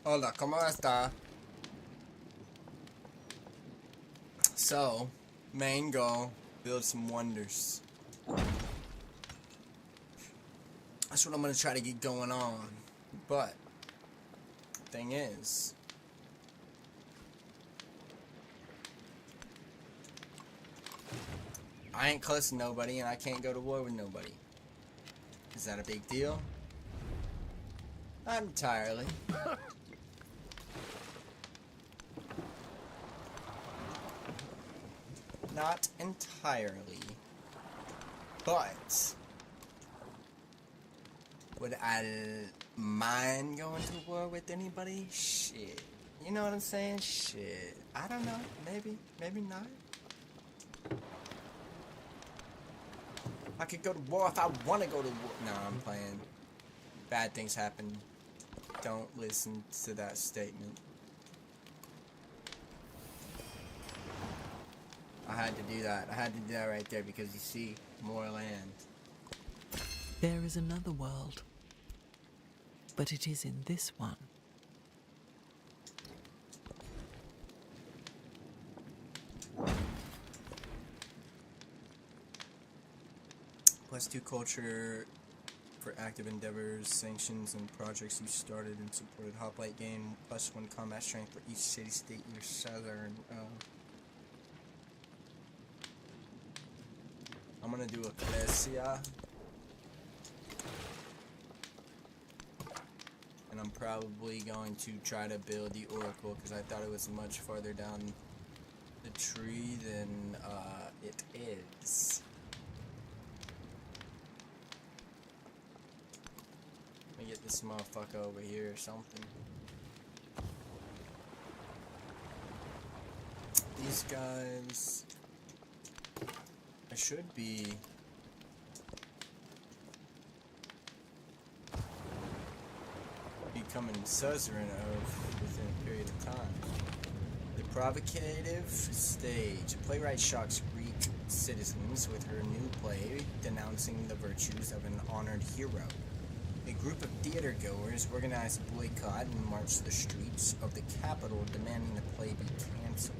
Hola, ¿cómo está? So, main goal, build some wonders. That's what I'm gonna try to get going on. But, thing is, I ain't close to nobody and I can't go to war with nobody. Is that a big deal? Not entirely. Not entirely. But, would I mind going to war with anybody? Shit. You know what I'm saying? Shit. I don't know. Maybe. Maybe not. I could go to war if I want to go to war. No, I'm playing. Bad things happen. Don't listen to that statement. I had to do that. I had to do that right there because you see, more land. There is another world, but it is in this one. +2 culture for active endeavors, sanctions, and projects you started and supported. Hoplite gain +1 combat strength for each city-state you're southern. I'm gonna do Ecclesia. And I'm probably going to try to build the Oracle because I thought it was much farther down the tree than it is. Let me get this motherfucker over here or something. These guys, I should be becoming suzerain of within a period of time. The provocative stage. A playwright shocks Greek citizens with her new play denouncing the virtues of an honored hero. A group of theater goers organize a boycott and march the streets of the capital demanding the play be canceled.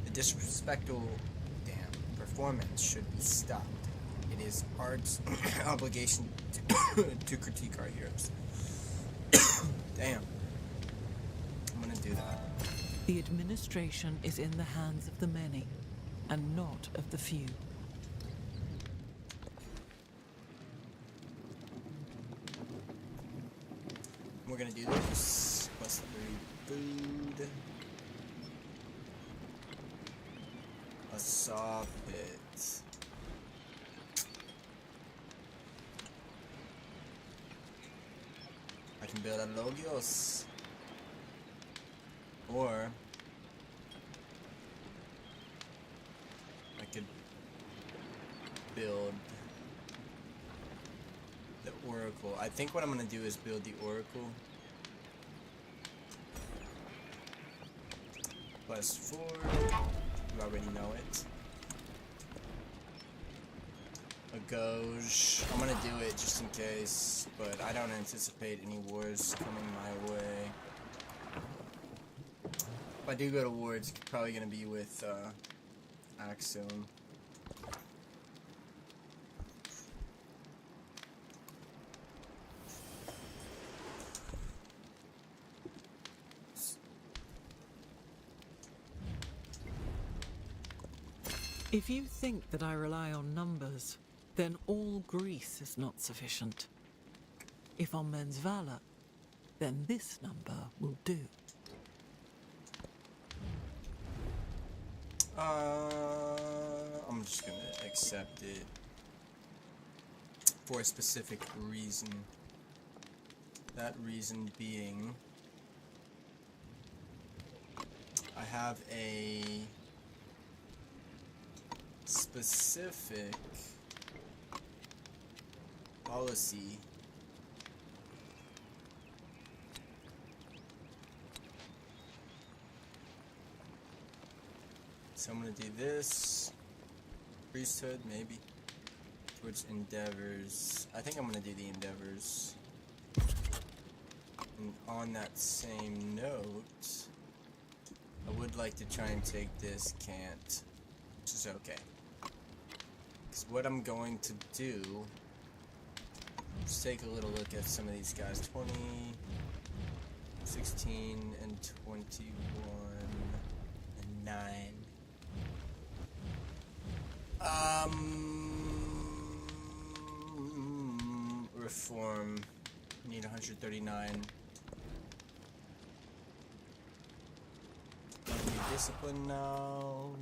The disrespectful performance should be stopped. It is art's obligation to critique our heroes. Damn. I'm gonna do that. The administration is in the hands of the many, and not of the few. We're gonna do this. +3 food. A saw pit. I can build a Logios. Or I could build the Oracle. I think what I'm gonna do is build the Oracle. +4. You already know it. A Gauge. I'm gonna do it just in case, but I don't anticipate any wars coming my way. If I do go to war, it's probably gonna be with Axiom. If you think that I rely on numbers, then all Greece is not sufficient. If on men's valor, then this number will do. I'm just gonna accept it for a specific reason. That reason being, I have a specific policy so I'm gonna do this priesthood maybe towards endeavors. I think I'm gonna do the endeavors. And on that same note, I would like to try and take this, can't, which is okay. Because what I'm going to do, let's take a little look at some of these guys. 20, 16, and 21, and 9. Reform. Need 139. Need discipline now.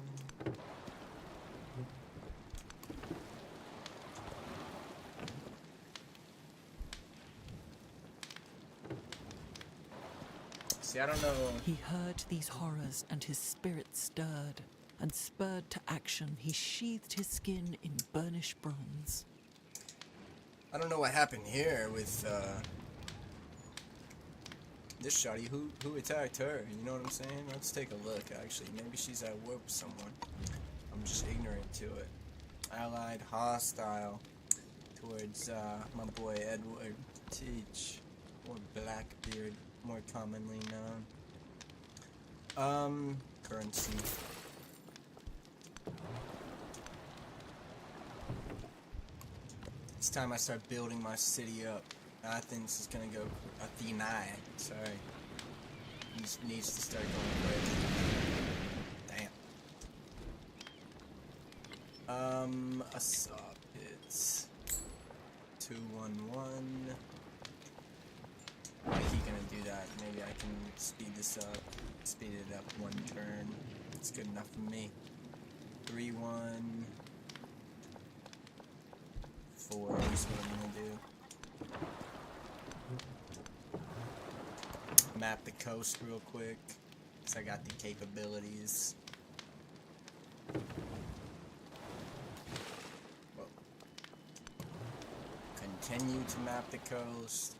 See, I don't know. He heard these horrors, and his spirit stirred, and spurred to action, he sheathed his skin in burnished bronze. I don't know what happened here with this shotty. Who attacked her? You know what I'm saying? Let's take a look. Actually, maybe she's at war with someone. I'm just ignorant to it. Allied hostile towards my boy Edward Teach, or Blackbeard, more commonly known. Currency. It's time I start building my city up. Athens is gonna go. Athena, sorry. Needs to start going quick. Damn. Assault pits. 211. Why he gonna do that? Maybe I can speed this up. Speed it up 1 turn. It's good enough for me. 3-1. 4 is what I'm gonna do. Map the coast real quick, because I got the capabilities. Whoa. Continue to map the coast,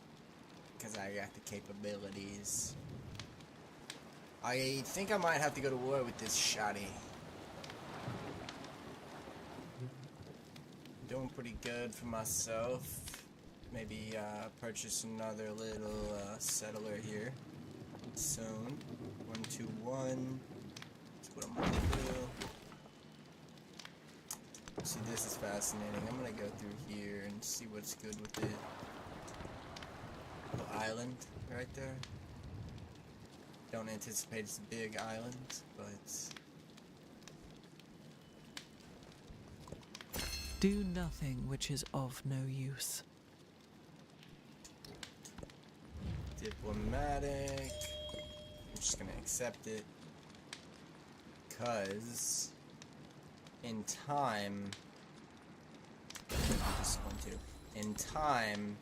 because I got the capabilities. I think I might have to go to war with this shoddy. Doing pretty good for myself. Maybe purchase another little settler here soon. 121. That's what I'm gonna do. See, this is fascinating. I'm gonna go through here and see what's good with it. The island right there. Don't anticipate it's a big island, but Do nothing which is of no use. diplomatic. I'm just gonna accept it, cause in time, this one too. In time,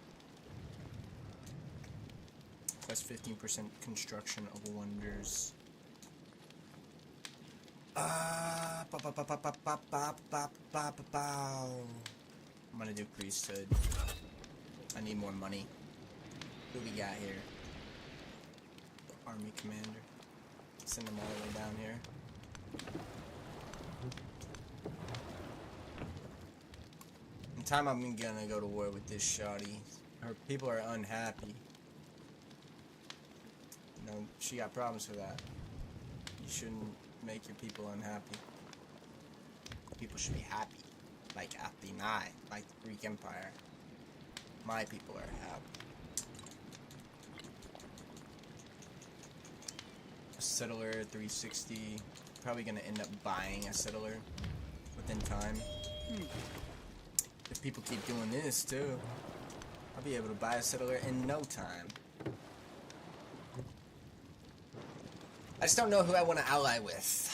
plus 15% construction of wonders. I'm gonna do priesthood. I need more money. Who we got here? The army commander. Send them all the way down here. In time, I'm gonna go to war with this shoddy. Her people are unhappy. You know, she got problems with that. You shouldn't make your people unhappy. People should be happy. Like Athena, like the Greek Empire. My people are happy. A settler, 360. Probably gonna end up buying a settler within time. If people keep doing this too, I'll be able to buy a settler in no time. I just don't know who I want to ally with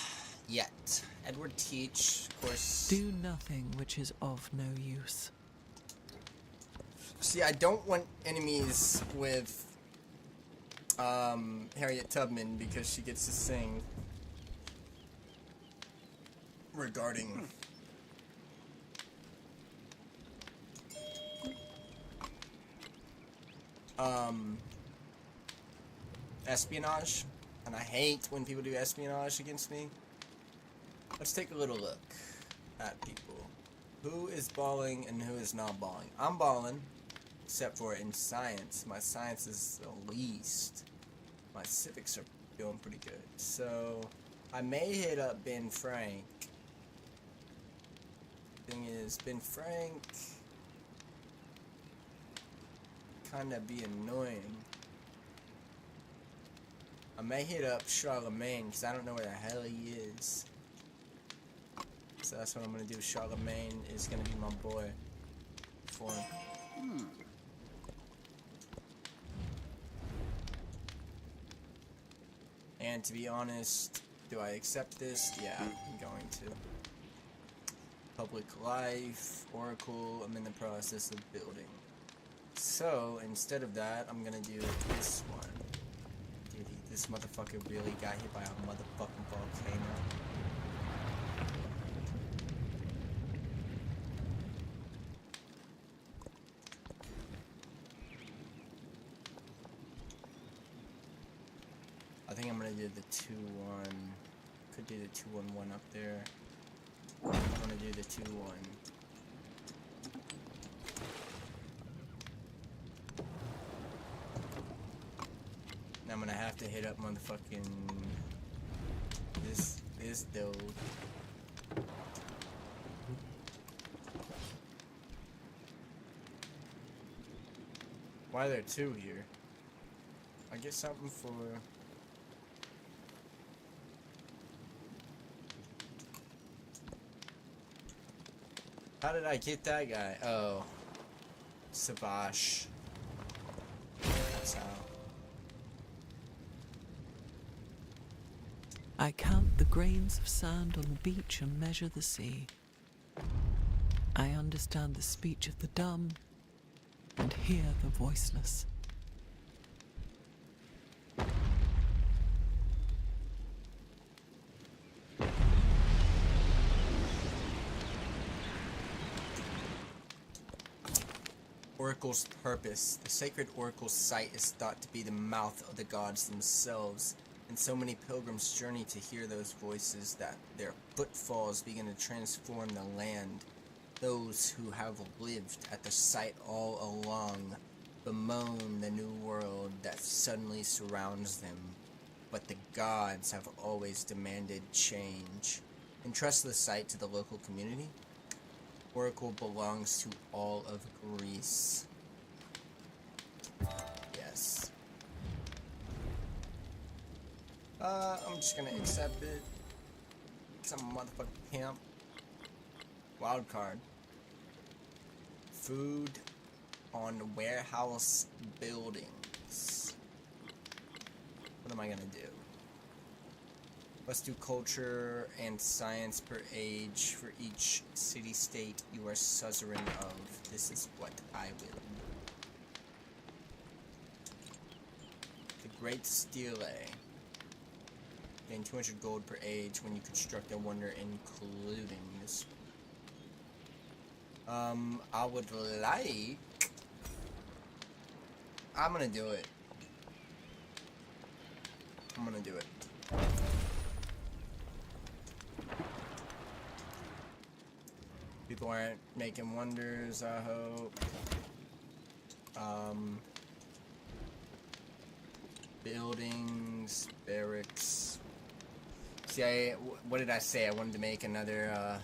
yet. Edward Teach, of course. Do nothing which is of no use. See, I don't want enemies with Harriet Tubman because she gets to sing regarding espionage, and I hate when people do espionage against me. Let's take a little look at people. Who is balling and who is not balling? I'm balling. except for in science. My science is the least. My civics are doing pretty good. So I may hit up Ben Frank. Thing is, Ben Frank kinda be annoying. I may hit up Charlemagne because I don't know where the hell he is. So that's what I'm gonna do. Charlemagne is gonna be my boy for him. And to be honest, do I accept this? Yeah, I'm going to. Public life, Oracle, I'm in the process of building. So, instead of that, I'm gonna do this one. Dude, this motherfucker really got hit by a motherfucking volcano. I think I'm gonna do the 2-1. Could do the 2-1-1 up there. I'm gonna do the 2-1. Now I'm gonna have to hit up motherfucking this dude. Why are there two here? I get something for. How did I get that guy? Oh. Savage. That's how. I count the grains of sand on the beach and measure the sea. I understand the speech of the dumb and hear the voiceless. Oracle's purpose. The sacred Oracle's site is thought to be the mouth of the gods themselves, and so many pilgrims journey to hear those voices that their footfalls begin to transform the land. Those who have lived at the site all along bemoan the new world that suddenly surrounds them, but the gods have always demanded change. Entrust the site to the local community. Oracle belongs to all of Greece. Yes. I'm just gonna accept it. Some motherfucking pimp. Wild card. Food on warehouse buildings. What am I gonna do? Let's do culture and science per age for each city-state you are suzerain of. This is what I will. The Great Stele. Gain 200 gold per age when you construct a wonder, including this. I would like. I'm gonna do it. I'm gonna do it. People aren't making wonders, I hope. Buildings, barracks. See, what did I say? I wanted to make another,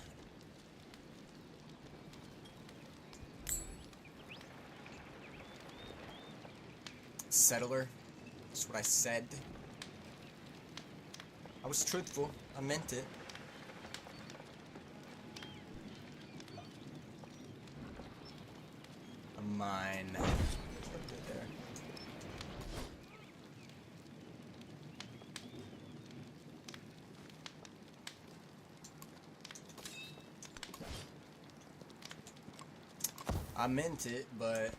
settler. That's what I said. I was truthful. I meant it. A mine. There. I meant it, but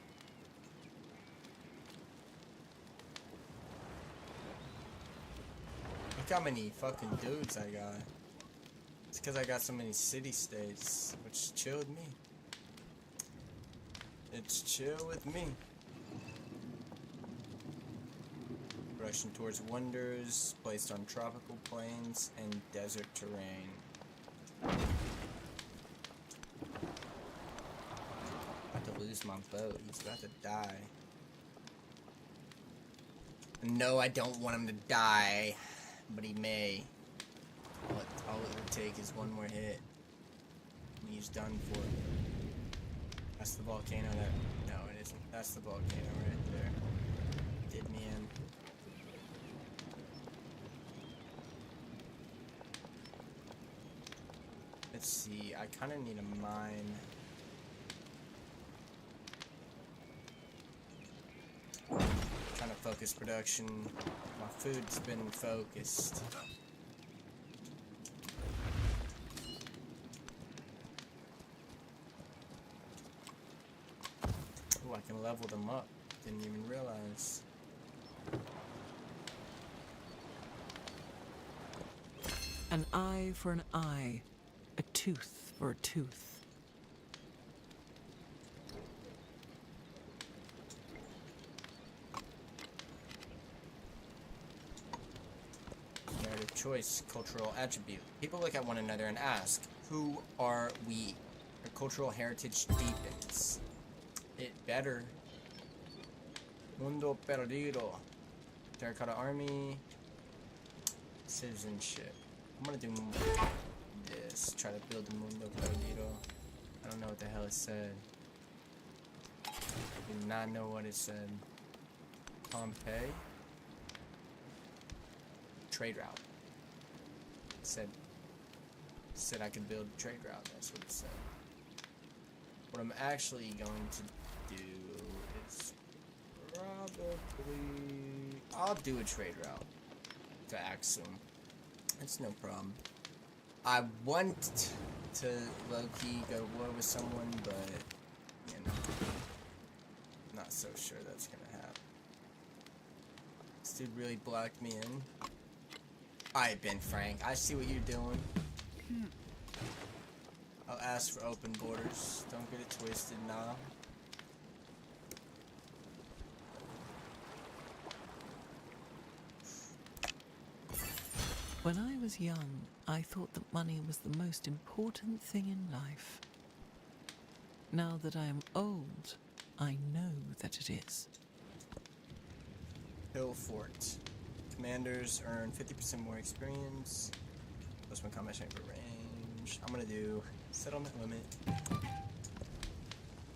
look how many fucking dudes I got. It's because I got so many city-states, which chilled me. It's chill with me. Rushing towards wonders, placed on tropical plains and desert terrain. I about to lose my boat. He's about to die. No, I don't want him to die, but he may. All it would take is one more hit. And he's done for. That's the volcano that... No, it isn't. That's the volcano right there. Did me in. Let's see, I kind of need a mine. Trying to focus production. My food's been focused. Oh, I can level them up. Didn't even realize. An eye for an eye, a tooth for a tooth. Narrative choice, cultural attribute. People look at one another and ask, who are we? Our cultural heritage deepens. It better. Mundo perdido. Terracotta army. Citizenship. I'm gonna do this. Try to build the Mundo perdido. I don't know what the hell it said. I do not know what it said. Pompeii. Trade route. It said I could build a trade route. That's what it said. What I'm actually going to do is probably I'll do a trade route to Axum. That's no problem. I want to low-key go to war with someone, but you know, not so sure that's gonna happen. This dude really blocked me in. Alright, Ben Frank, I see what you're doing. I'll ask for open borders. Don't get it twisted, nah. When I was young, I thought that money was the most important thing in life. Now that I am old, I know that it is. Hill Fort. Commanders earn 50% more experience. Plus one combat strength for range. I'm gonna do settlement limit.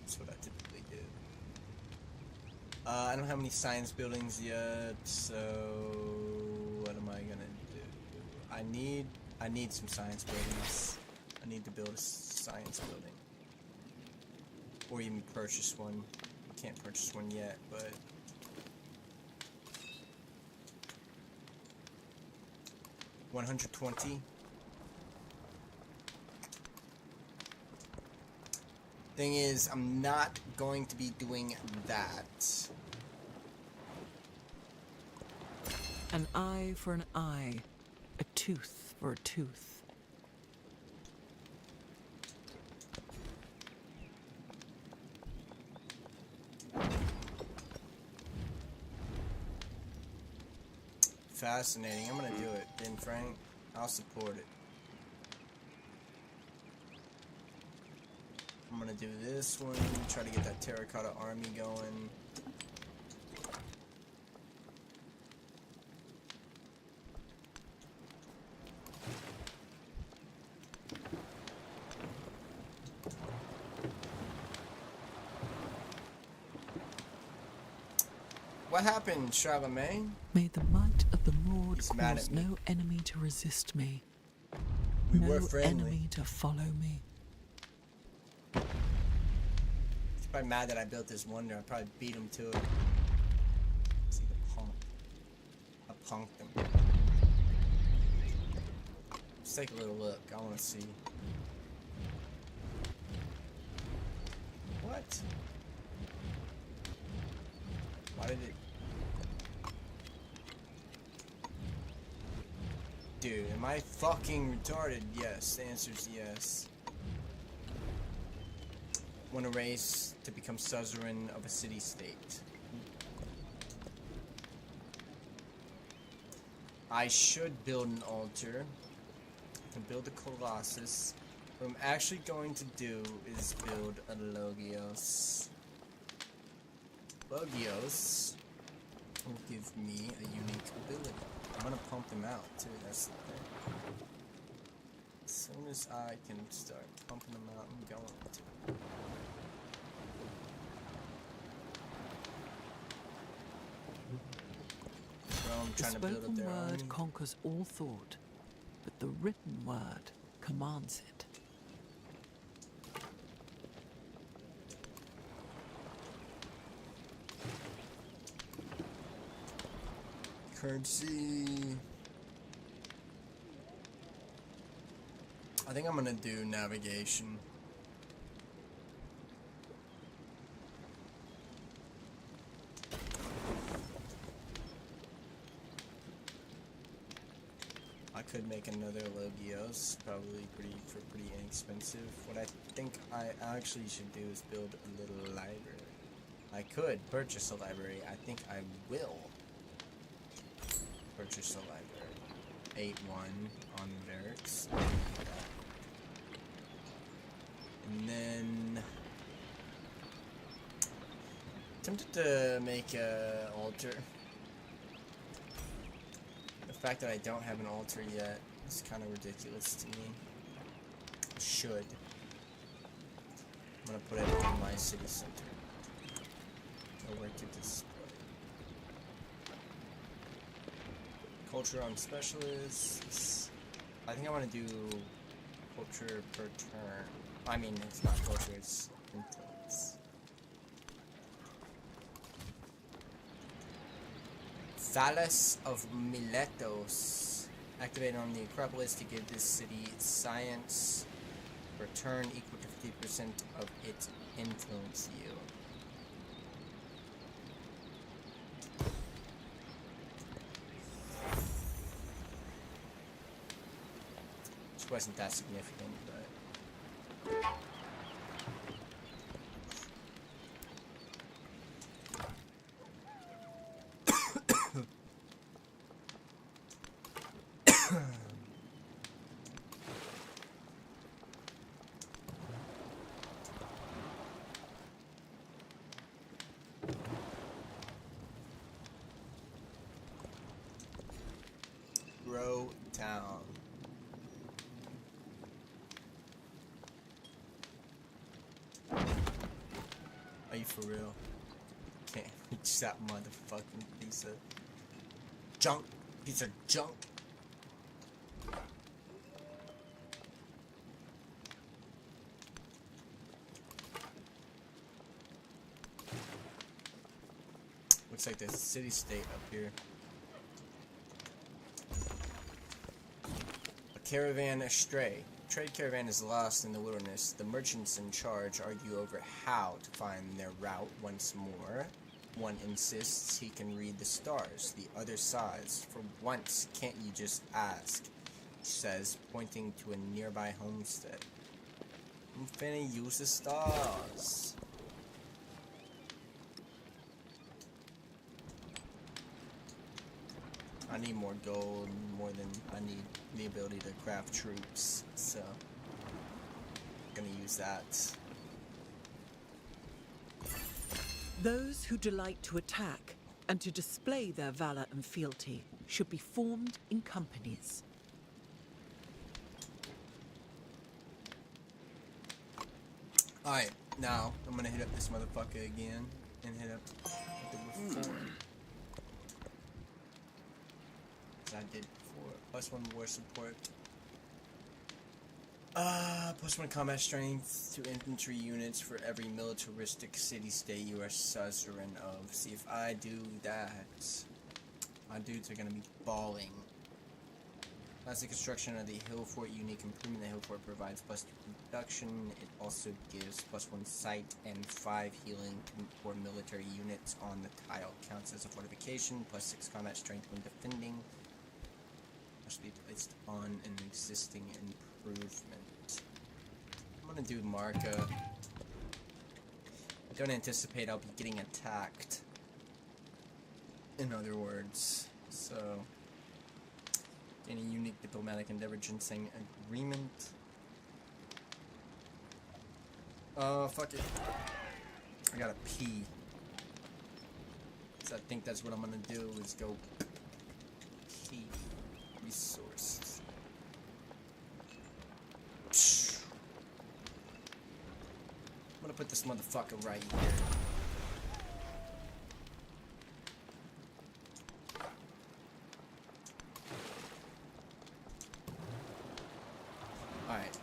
That's what I typically do. I don't have any science buildings yet, so what am I gonna do? I need some science buildings. I need to build a science building. Or even purchase one. I can't purchase one yet, but 120. Thing is, I'm not going to be doing that. An eye for an eye, a tooth for a tooth. Fascinating. I'm gonna do it, Ben Frank. I'll support it. I'm gonna do this one. Try to get that terracotta army going. What happened, Charlemagne? May the might of the Lord He's mad cause at me. no enemy to resist me. We no were friendly. enemy to follow me. He's probably mad that I built this wonder. I probably beat him to it. See the punk. I punked him. Let's take a little look. I want to see. What? Why did it? Dude, am I fucking retarded? Yes, the answer's yes. Want a race to become suzerain of a city-state. I should build an altar. I can build a colossus. What I'm actually going to do is build a Logios. Logios will give me a unique ability. I'm gonna pump them out too, that's the thing. As soon as I can start pumping them out, I'm going to. Rome The trying to build up spoken their word army. conquers all thought, but the written word commands it. Currency. I think I'm gonna do navigation. I could make another Logios, probably pretty inexpensive. What I think I actually should do is build a little library. I could purchase a library. I think I will purchase a library. 8-1 on barracks. And then tempted to make a altar. The fact that I don't have an altar yet is kind of ridiculous to me. I should. I'm gonna put it in my city center. Where to display. Culture on specialists. I think I want to do culture per turn. I mean, it's not culture, it's influence. Phallus of Miletos. Activated on the Acropolis to give this city science return equal to 50% of its influence yield. Which wasn't that significant, but Grow Town. Are you for real? Can't reach that motherfucking piece of junk. Piece of junk. Looks like the city-state up here. A caravan astray. Trade caravan is lost in the wilderness. The merchants in charge argue over how to find their route once more. One insists he can read the stars. The other sighs. For once, can't you just ask? He says, pointing to a nearby homestead. I'm finna use the stars. I need more gold, more than I need the ability to craft troops, so I'm gonna use that. Those who delight to attack and to display their valor and fealty should be formed in companies. Alright, now I'm gonna hit up this motherfucker again and hit up the reform. As I did before. +1 war support. +1 combat strength to infantry units for every militaristic city-state you are suzerain of. See if I do that. My dudes are gonna be balling. Classic construction of the hill fort, unique improvement. The hill fort provides +2 production. It also gives +1 sight and 5 healing for military units on the tile. Counts as a fortification. +6 combat strength when defending. Must be placed on an existing improvement. I'm gonna do Marca. I don't anticipate I'll be getting attacked. In other words, so. Any unique diplomatic endeavor, ginseng agreement. Oh, fuck it. I gotta pee. So I think that's what I'm gonna do, is go pee. Resources. I'm gonna put this motherfucker right here. Alright.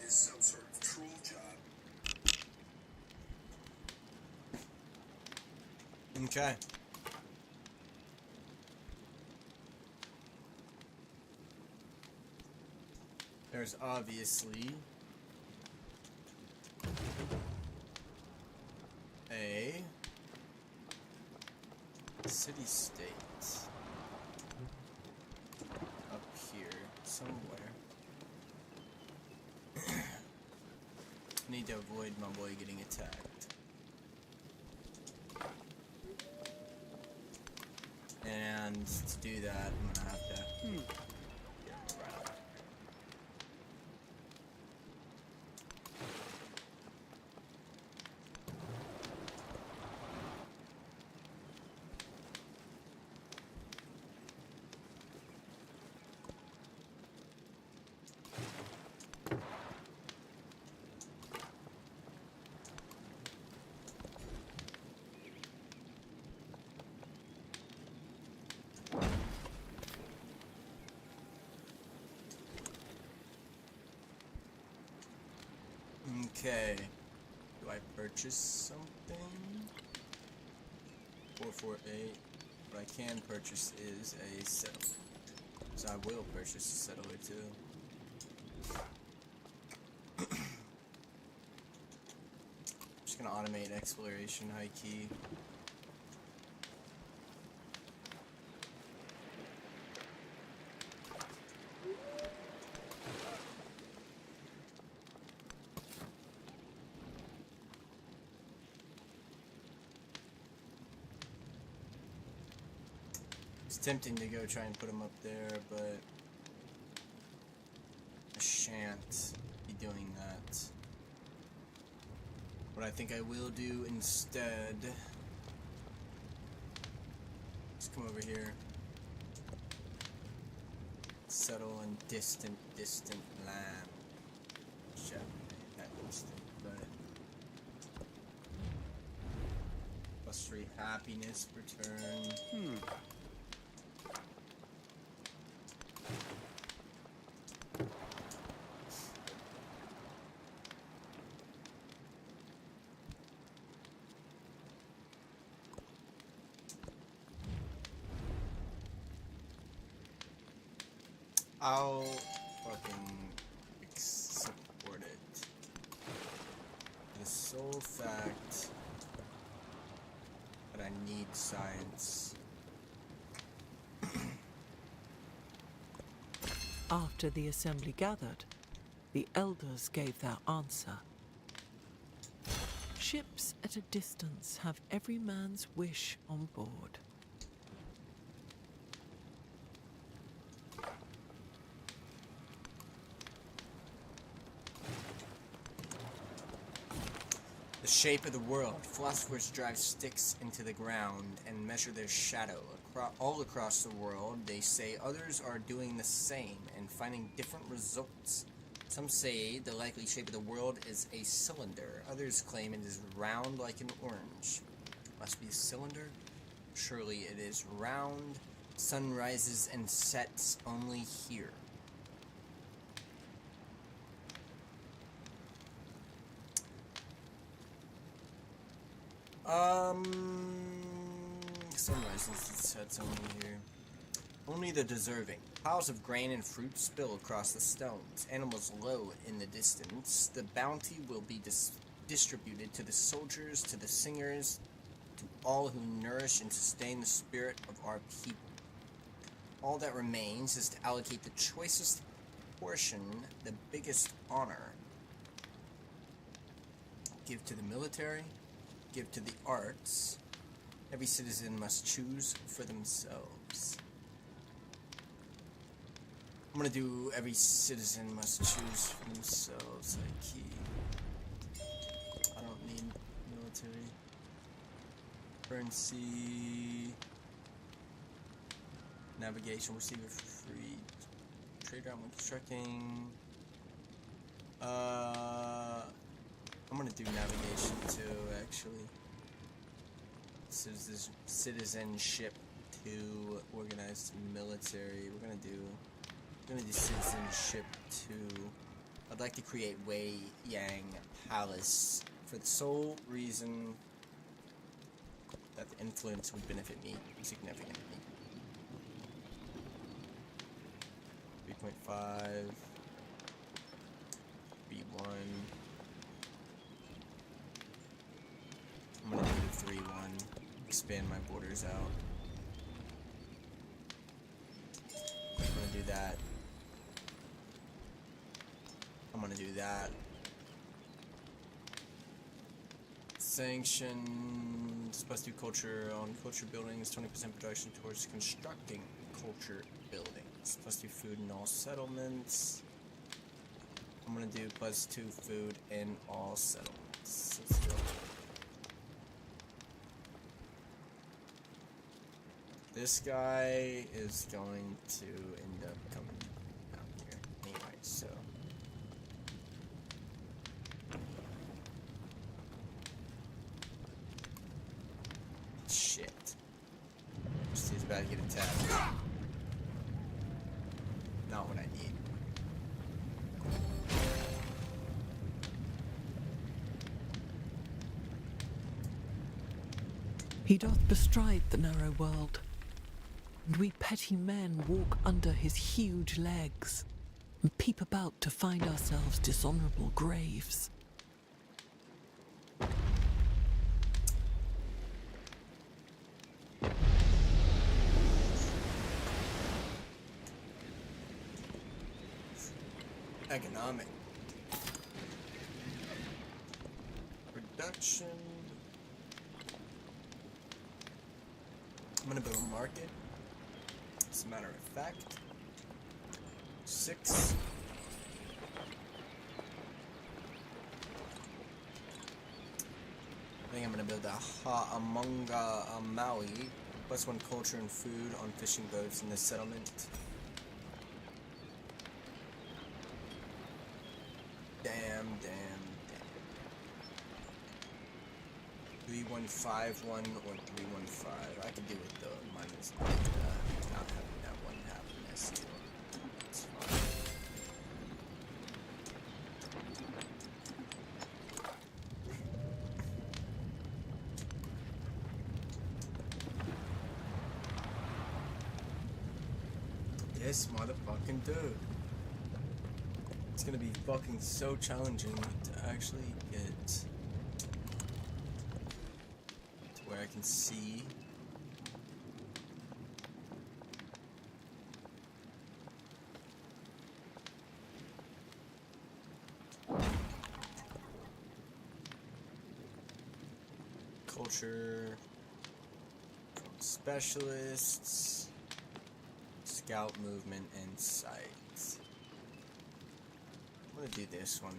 Some sort of troll job. Okay. There's obviously a city-state up here somewhere. Need to avoid my boy getting attacked. And to do that, I'm gonna have to get him around. Okay. Do I purchase something? 448. What I can purchase is a settler. So I will purchase a settler too. Just gonna automate exploration high key. It's tempting to go try and put them up there, but I shan't be doing that. What I think I will do instead is come over here, settle in distant land. Shit, not distant, but +3 happiness per turn. I'll fucking support it. The sole fact that I need science. After the assembly gathered, the elders gave their answer. Ships at a distance have every man's wish on board. The shape of the world. Philosophers drive sticks into the ground and measure their shadow. All across the world, they say others are doing the same and finding different results. Some say the likely shape of the world is a cylinder. Others claim it is round like an orange. Must be a cylinder? Surely it is round. Sun rises and sets only here. Sunrise sets only here. Only the deserving. Piles of grain and fruit spill across the stones. Animals low in the distance. The bounty will be distributed to the soldiers, to the singers, to all who nourish and sustain the spirit of our people. All that remains is to allocate the choicest portion, the biggest honor. Give to the military, give to the arts. Every citizen must choose for themselves. I'm gonna do every citizen must choose for themselves. Like key. I don't need military. Currency. Navigation, receive it for free. Trade route when constructing. I'm gonna do navigation too, actually. Citizenship 2, organized military. We're gonna do citizenship 2. I'd like to create Wei Yang Palace for the sole reason that the influence would benefit me significantly. 3.5 B1. I'm gonna do the 3-1. Expand my borders out. I'm gonna do that. I'm gonna do that. Sanctions. Plus do culture on culture buildings. 20% production towards constructing culture buildings. Plus do food in all settlements. I'm gonna do +2 food in all settlements. Let's do it. This guy is going to end up coming out here anyway, so. Shit. Just he's about to get attacked. Not what I need. He doth bestride the narrow world, and we petty men walk under his huge legs, and peep about to find ourselves dishonourable graves. Economic. Production. I'm gonna build a market. As a matter of fact. 6. I think I'm gonna build a Ha'amonga Maui. +1 culture and food on fishing boats in the settlement. Damn. 3151 or 315. I could do it though. Minus not having that one happiness. It's fine. This motherfucking dude. It's gonna be fucking so challenging to actually get to where I can see. Culture specialists, scout movement, and sites. I'm gonna do this one.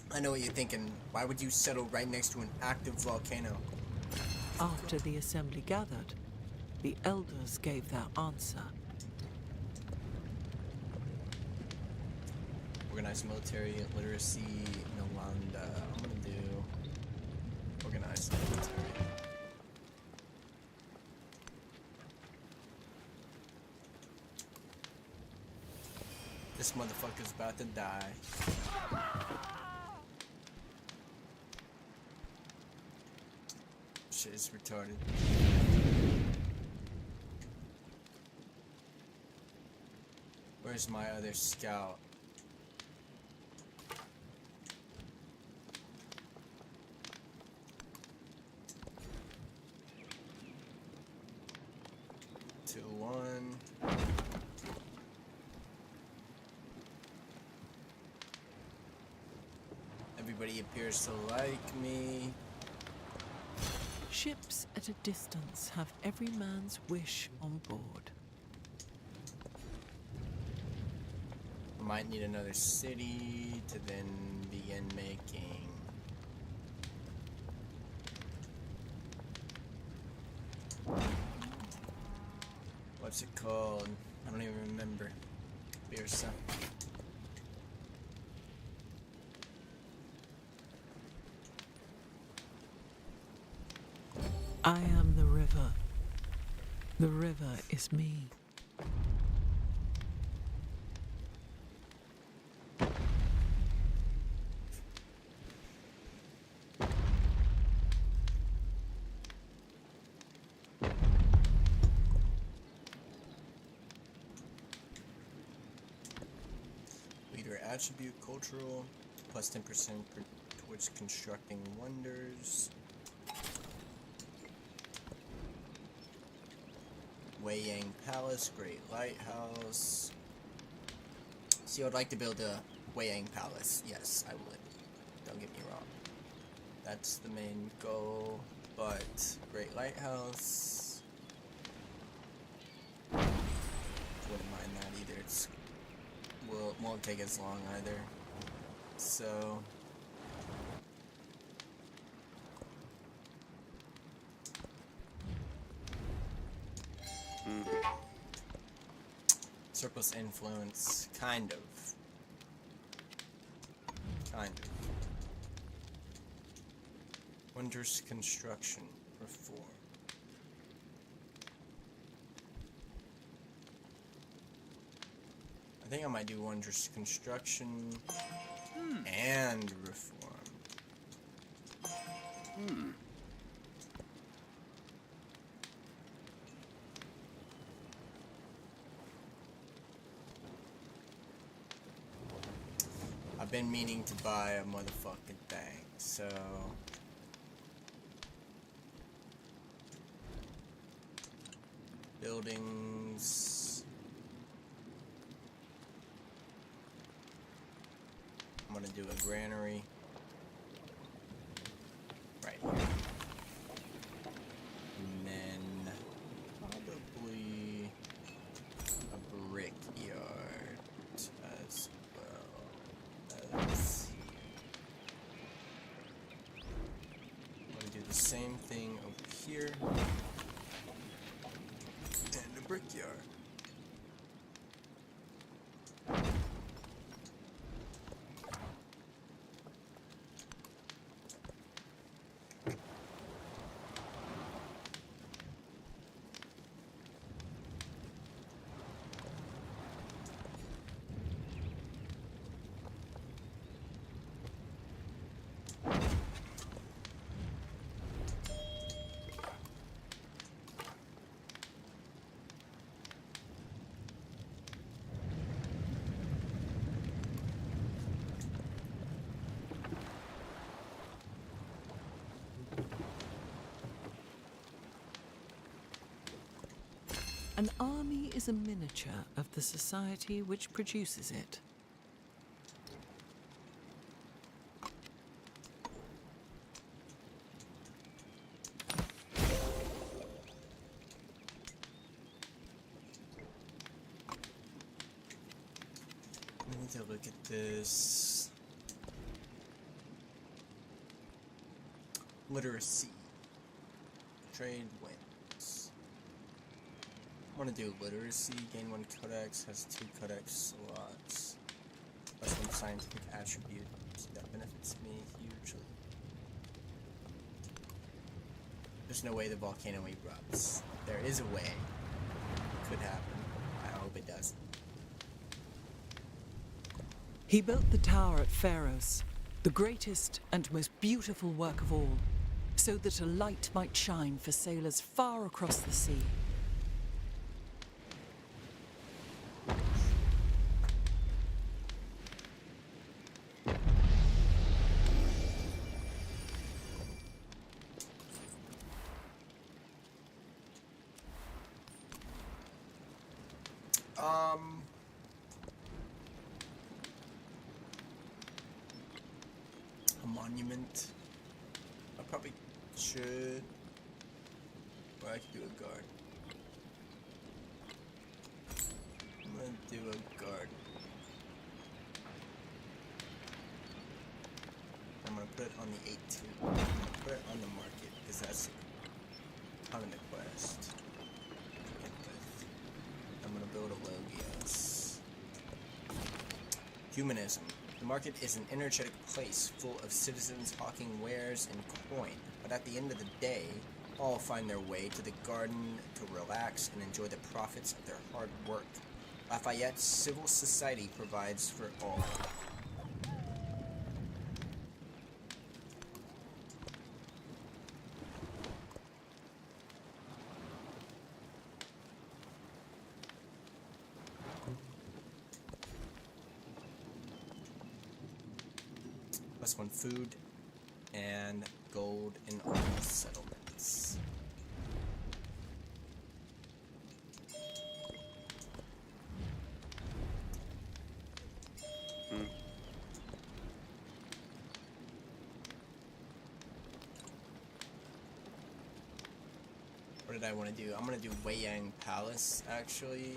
I know what you're thinking. Why would you settle right next to an active volcano? After the assembly gathered, the elders gave their answer. organized military literacy, Nalanda. I'm gonna do organized military. This motherfucker's about to die. Shit is retarded. Where's my other scout? Two, one. Everybody appears to like me. Ships at a distance have every man's wish on board. Might need another city to then begin making. What's it called? I don't even remember. Birsa. I am the river. The river is me. Leader attribute cultural plus 10% towards constructing wonders. Wei Yang Palace, Great Lighthouse. See, I would like to build a Wei Yang Palace. Yes, I would. Don't get me wrong. That's the main goal. But Great Lighthouse, wouldn't mind that either. It's won't take as long either. So. Surplus influence, kind of. Wondrous construction, reform. I think I might do wondrous construction and reform. I've been meaning to buy a motherfucking thing, so buildings. I'm gonna do a granary right here. And then probably a brick yard as well as I'm gonna do the same thing over here and a brickyard. An army is a miniature of the society which produces it. We need to look at this. Literacy. Trade wins. I want to do literacy. Gain 1 codex, has 2 codex slots. Plus one scientific attribute that benefits me hugely. There's no way the volcano erupts. There is a way. Could happen. I hope it doesn't. He built the tower at Pharos, the greatest and most beautiful work of all, so that a light might shine for sailors far across the sea. A monument. I probably should. Or I could do a guard. I'm gonna do a guard. I'm gonna put it on the 8-2. I'm gonna put it on the market because that's on the quest. I'm gonna build a Logios. Humanism. The market is an energetic place full of citizens hawking wares and coin, but at the end of the day, all find their way to the garden to relax and enjoy the profits of their hard work. Lafeyette's civil society provides for all. Plus one food and gold in all settlements. What did I want to do? I'm gonna do Weiyang Palace actually.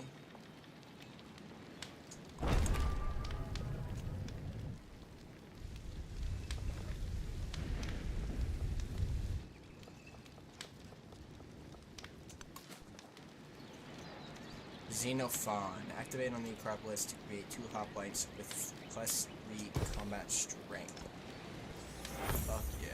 Xenophon. Activate on the Acropolis to create 2 hoplites with +3 combat strength. Fuck yeah.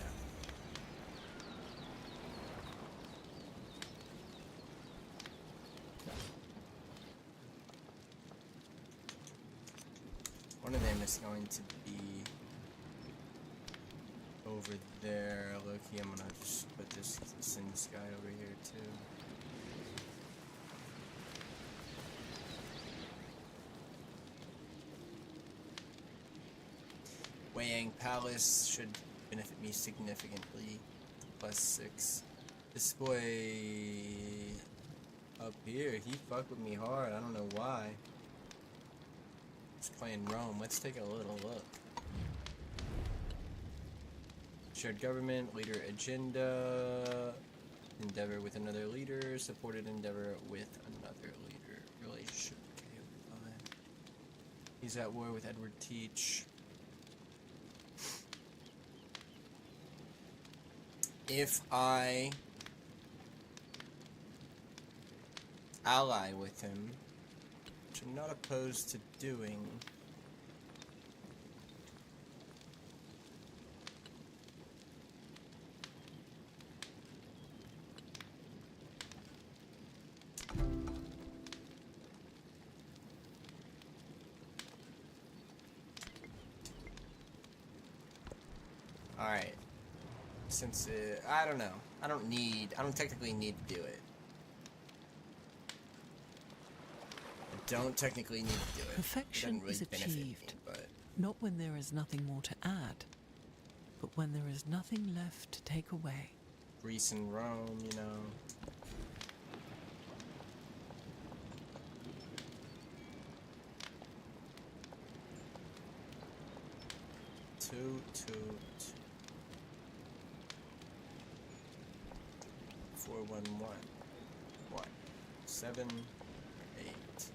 One of them is going to be over there. Loki, I'm gonna just put this guy over here too. Weiyang Palace should benefit me significantly. +6. This boy up here, he fucked with me hard. I don't know why. He's playing Rome. Let's take a little look. Shared government, leader agenda, endeavor with another leader, supported endeavor with another leader. Relationship, okay, fine. He's at war with Edward Teach. If I ally with him, which I'm not opposed to doing, alright. Since I don't know. I don't technically need to do it. I don't technically need to do it. Perfection It doesn't really is benefit achieved, me, but not when there is nothing more to add, but when there is nothing left to take away. Greece and Rome, you know. Two. 411 1 7 8.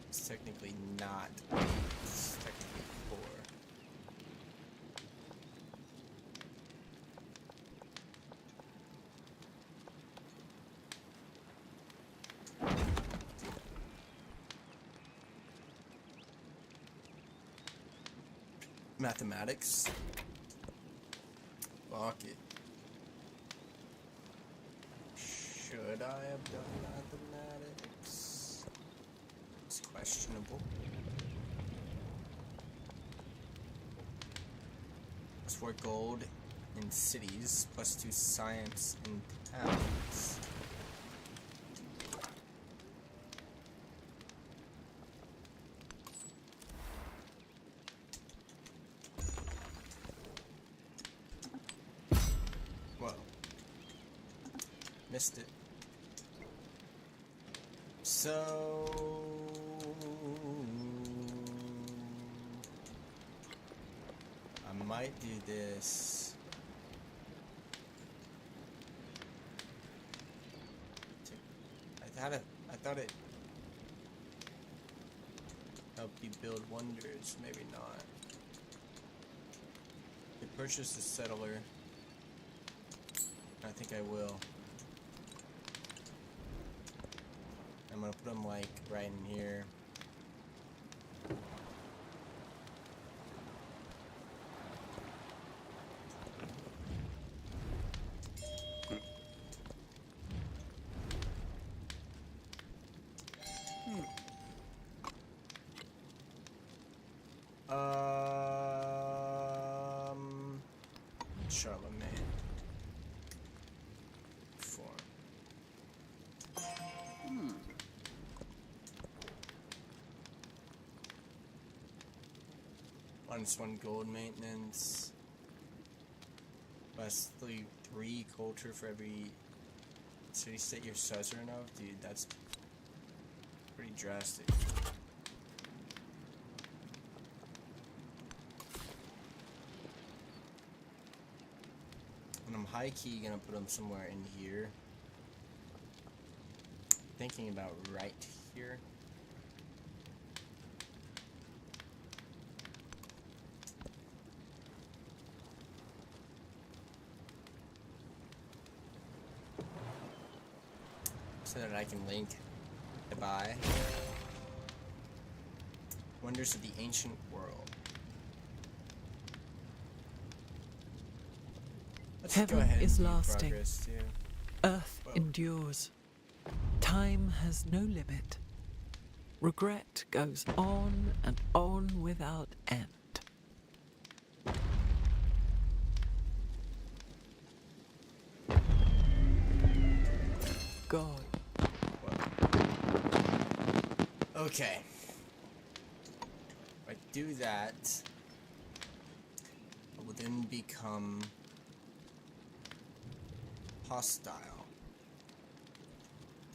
It's technically not 8. It's technically 4. Mathematics. Fuck it. Should I have done mathematics? It's questionable. Plus 4 gold in cities, plus 2 science in towns. Whoa. Missed it. So I might do this. I thought it helped you build wonders. Maybe not. You purchase a settler. I think I will. I'm gonna put them like right in here. Charlemagne. Form. -1 gold maintenance. Plus 3 culture for every city state you're suzerain of. Dude, that's pretty drastic. And I'm high key gonna put them somewhere in here. Thinking about right here. So that I can link to buy Wonders of the Ancient World. Let's Heaven go ahead is and do lasting. progress too. Earth Whoa. endures. Time has no limit. Regret goes on and on without end. God. Okay. If I do that, I will then become hostile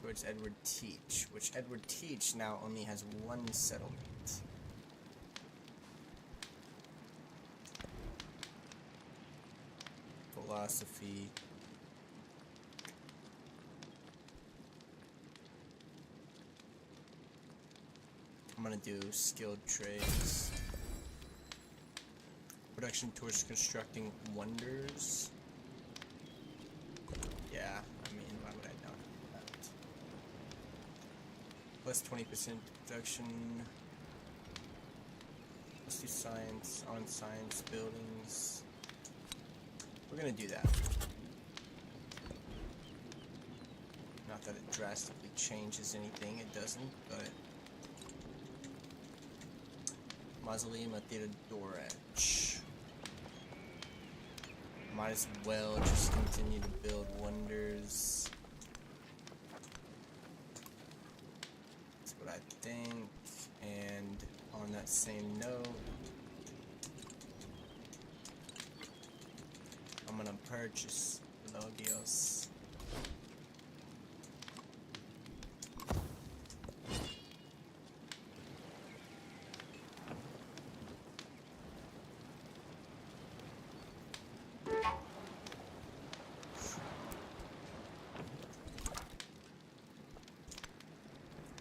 towards Edward Teach, which Edward Teach now only has 1 settlement. Philosophy. I'm gonna do skilled trades. Production towards constructing wonders. Yeah, I mean, why would I not do that? Plus 20% production. Let's do science on science buildings. We're gonna do that. Not that it drastically changes anything, it doesn't, but Mausoleum at the Dorach. Might as well just continue to build wonders. That's what I think. And on that same note, I'm gonna purchase Logios.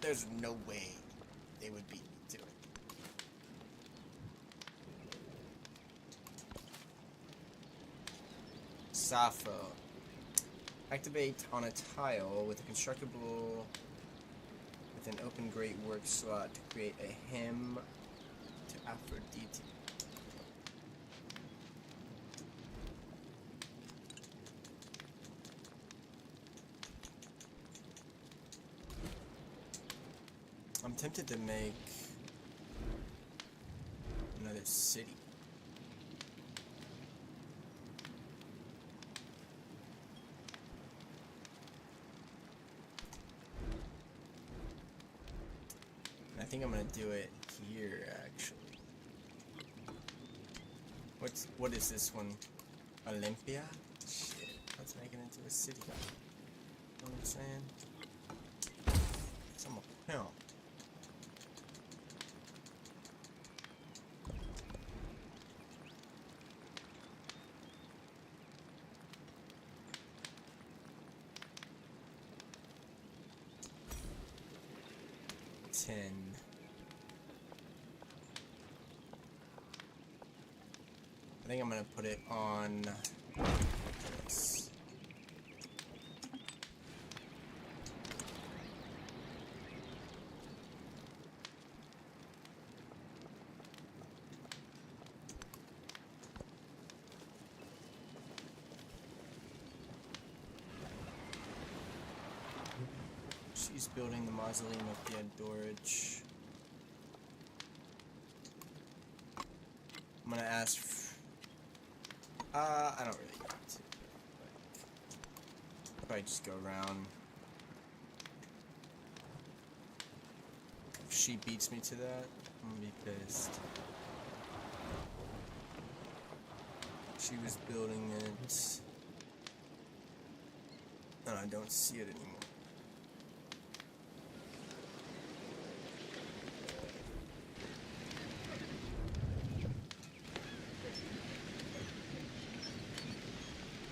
There's no way they would beat me to it. Sappho. Activate on a tile with a constructible with an open great work slot to create a hymn to Aphrodite. I'm tempted to make another city. And I think I'm gonna do it here, actually. What is this one? Olympia? Shit, let's make it into a city. You know what I'm saying? I'm a pimp. I think I'm gonna put it on this. She's building the mausoleum of Theodorich. I'm gonna ask. I don't really need to. I'll probably just go around. If she beats me to that, I'm gonna be pissed. She was building it, and I don't see it anymore.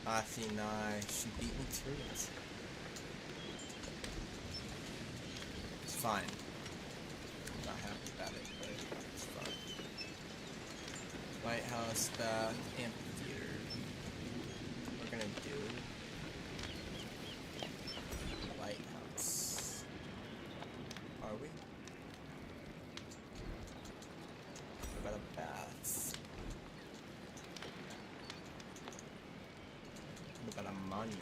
Athena, she beat me to it. It's fine. I'm not happy about it, but it's fine. Lighthouse, bath, amphitheater. We're gonna do lighthouse. Are we? What about a bath? What about a monument?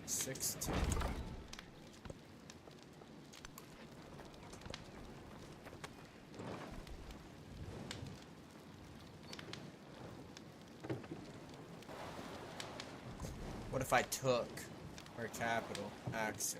16. What if I took her capital, Axum?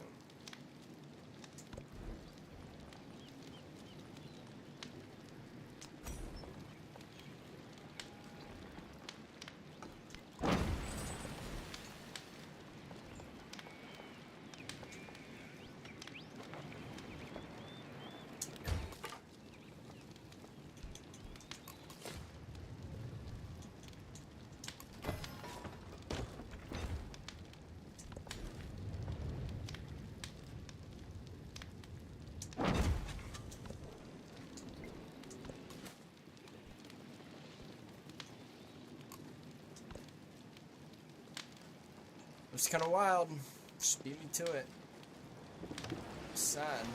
It's kind of wild. Just beat me to it. Sad.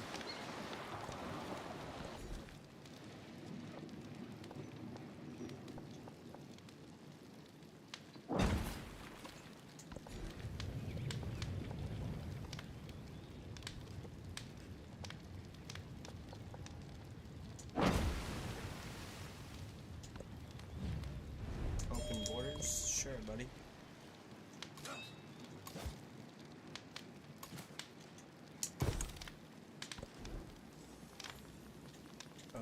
Open borders? Sure, buddy.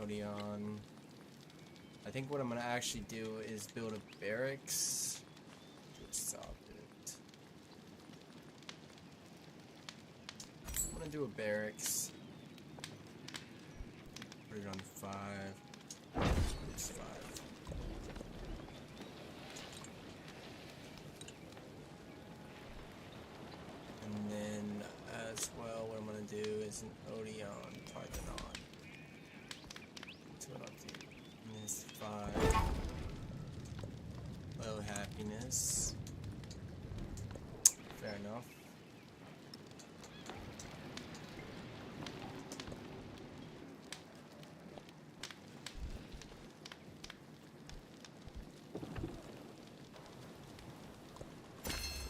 Odeon. I think what I'm gonna actually do is build a barracks. Stop it. I'm gonna do a barracks. Put it on 5. It's 5. And then as well, what I'm gonna do is an Odeon Parthenon. That's what I'll do. And this 5. Low happiness. Fair enough.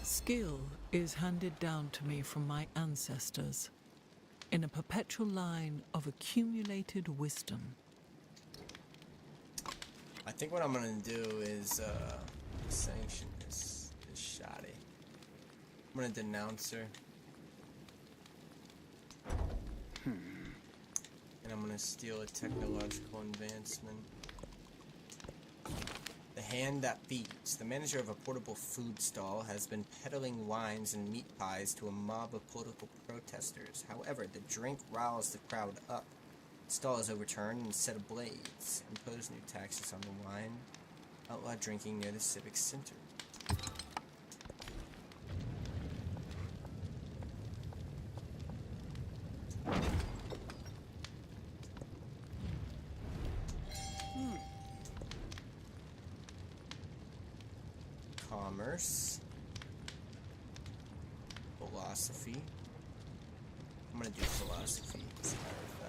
Skill is handed down to me from my ancestors in a perpetual line of accumulated wisdom. I think what I'm gonna do is sanction this shoddy. I'm gonna denounce her. And I'm gonna steal a technological advancement. The hand that feeds. The manager of a portable food stall has been peddling wines and meat pies to a mob of political protesters. However, the drink riles the crowd up. The stall is overturned and set ablaze. Impose new taxes on the wine. Outlaw drinking near the civic center. Commerce. Philosophy. I'm gonna do philosophy, as a matter of fact.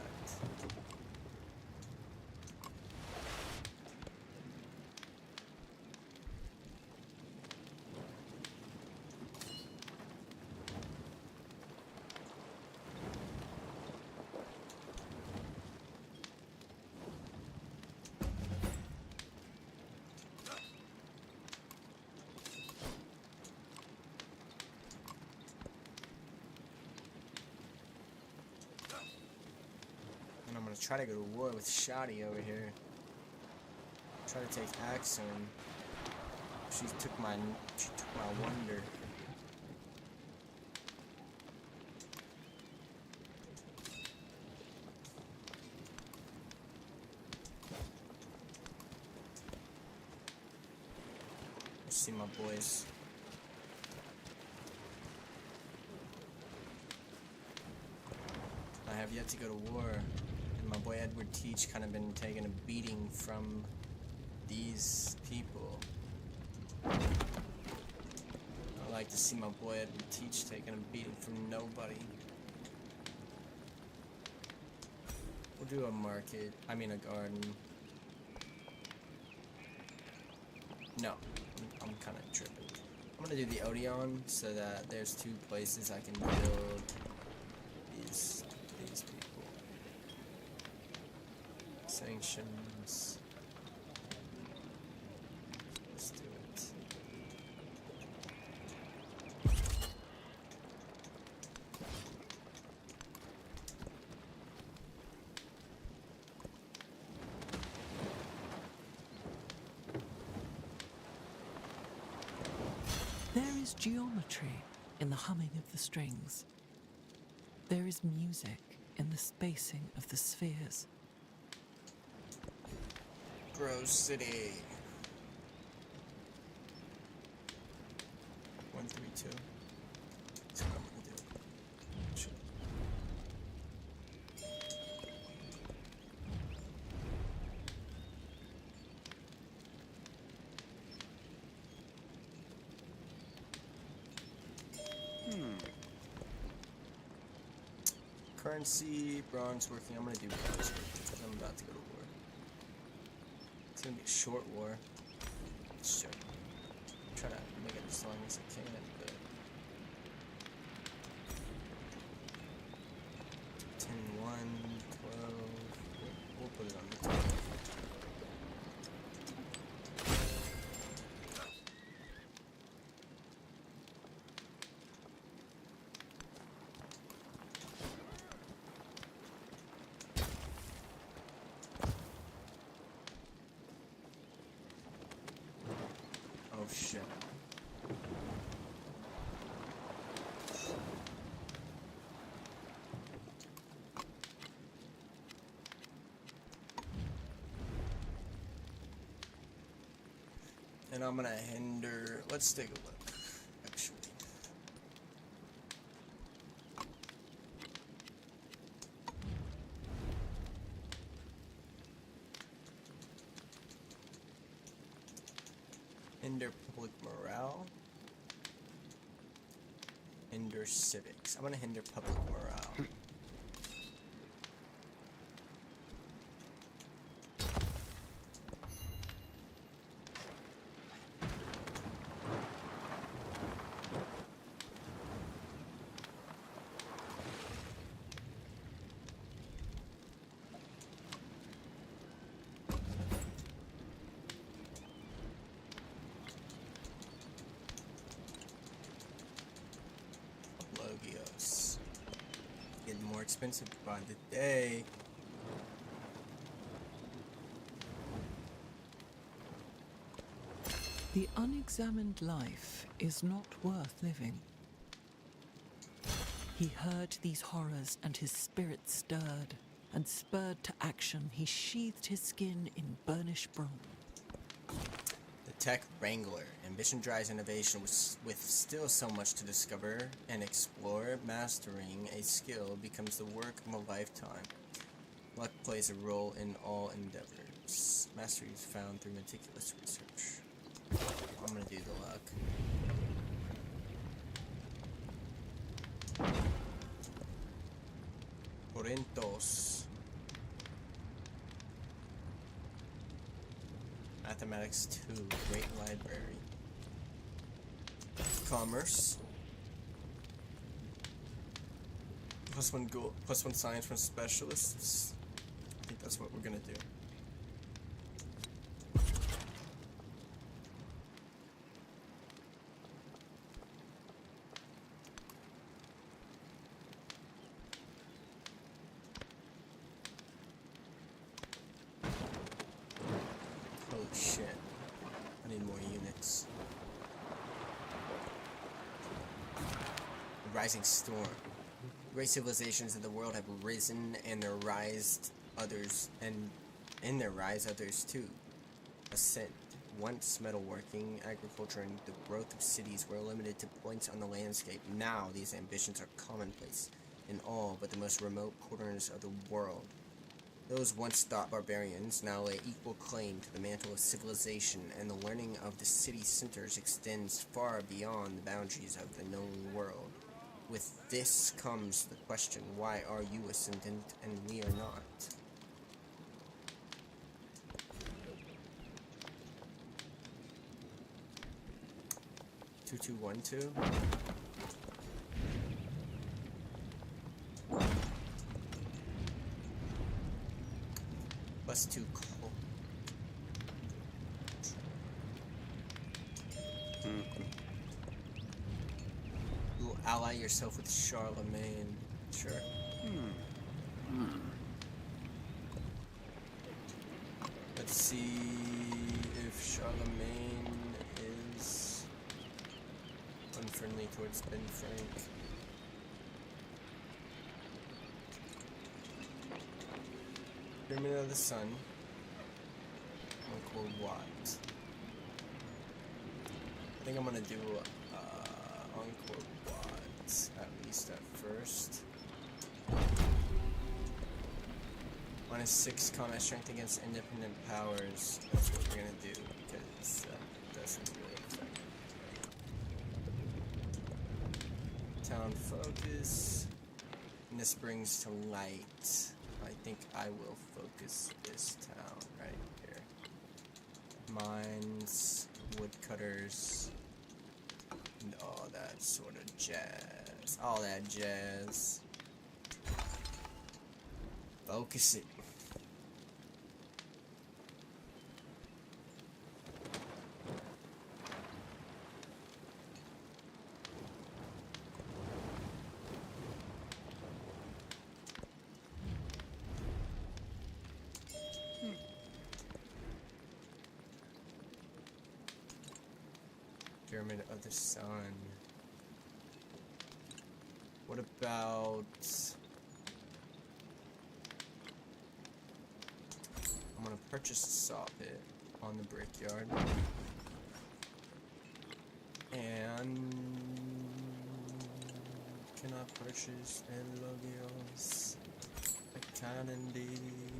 And I'm gonna try to go to war with Shoddy over here. Try to take action. She took my wonder. Let's see my boys. I have yet to go to war, and my boy Edward Teach kind of been taking a beating from these people. I like to see my boy Edward Teach taking a beating from nobody. We'll do a market, I mean a garden. No, I'm kind of tripping. I'm gonna do the Odeon so that there's two places I can build these people. Sanctions. Let's do it. There is geometry in the humming of the strings. There is music in the spacing of the spheres. Grow City. 132. That's what I'm gonna do. Sure. Currency, bronze working. I'm gonna do bronze working because I'm about to go to war. It's gonna be a short war. Let's check. Try to make it as long as I can, but 10, 1, 12. We'll put it on the 12. Oh shit. And I'm gonna hinder. Let's take a look, actually. Hinder public morale. Hinder civics. I'm gonna hinder public morale. expensive by the day. The unexamined life is not worth living. He heard these horrors and his spirit stirred, and spurred to action, he sheathed his skin in burnished bronze. The Tech Wrangler. Ambition drives innovation with still so much to discover and explore. Mastering a skill becomes the work of a lifetime. Luck plays a role in all endeavors. Mastery is found through meticulous research. I'm gonna do the luck. Corinthos. Mathematics 2, Great Library. Commerce. +1 gold, +1 science from specialists. I think that's what we're gonna do. Holy shit. I need more units. The Rising Storm. Great civilizations of the world have risen, and their rise others too ascend. Once metalworking, agriculture, and the growth of cities were limited to points on the landscape. Now these ambitions are commonplace in all but the most remote corners of the world. Those once thought barbarians now lay equal claim to the mantle of civilization, and the learning of the city centers extends far beyond the boundaries of the known world. With this comes the question, why are you ascendant and we are not? +2 coal. You will ally yourself with Charlemagne. Sure. Let's see if Charlemagne is unfriendly towards Ben Frank. Pyramid of the Sun. Uncle Watt. I think I'm gonna do Uncle Watt at least at first. -6 combat strength against independent powers. That's what we're gonna do because that doesn't really affect. Town focus. And this brings to light. I think I will focus this town right here. Mines, woodcutters, and all that sort of jazz. All that jazz. Focus it. Pyramid of the Sun. What about... I'm gonna purchase a saw pit on the brickyard. And... can I purchase elogios? I can indeed.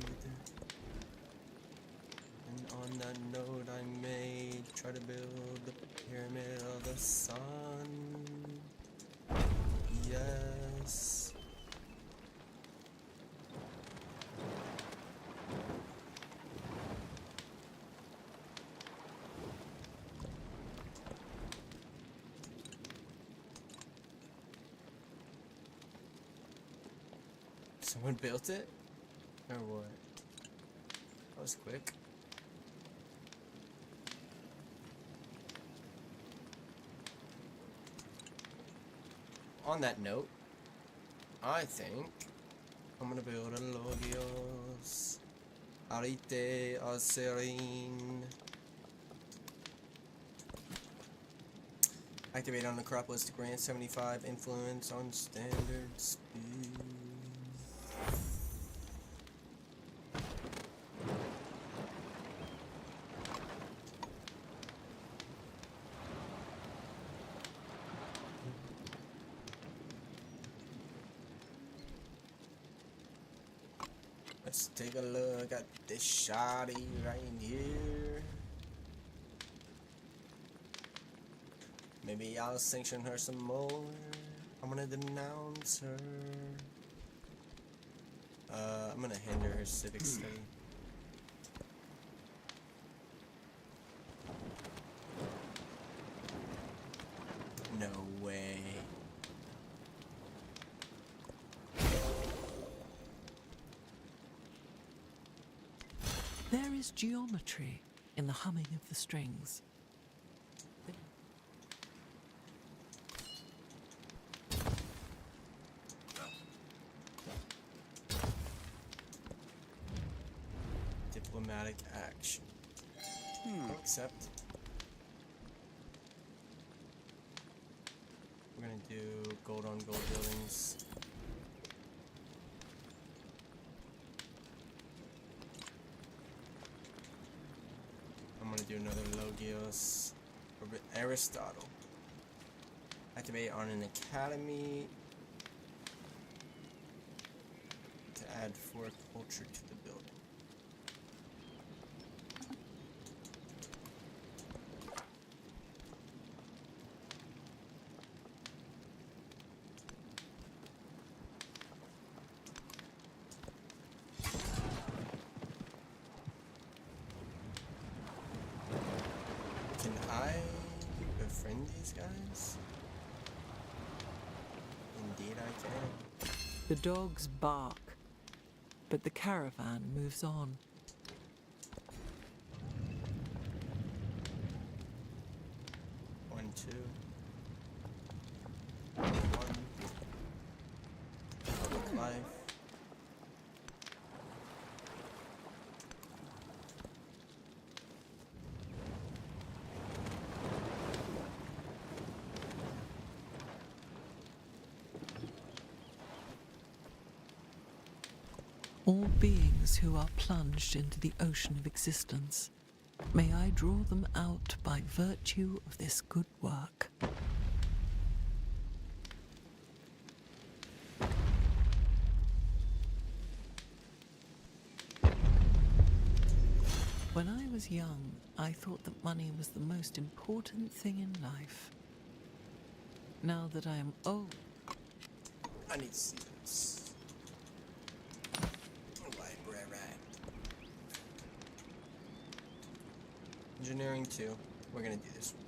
And on that note, I may try to build the Pyramid of the Sun. Yes. Someone built it? Or what? That was quick. On that note, I think gonna build a Logios. Arite Aserin. Activate on Necropolis to grant 75 influence on standard speed. Let's take a look at this shoddy right here. Maybe I'll sanction her some more. I'm gonna denounce her. I'm gonna hinder her civic study. No way. There is geometry in the humming of the strings. Diplomatic action. Accept. We're gonna do gold on gold buildings. I'm gonna do another Logios. Aristotle. Activate on an academy to add 4 culture to the building. Can I befriend these guys? Indeed I can. The dogs bark, but the caravan moves on. One, two. One. Public life. All beings who are plunged into the ocean of existence, may I draw them out by virtue of this good work. When I was young, I thought that money was the most important thing in life. Now that I am old, I need to see this. Library. Engineering 2. We're gonna do this one.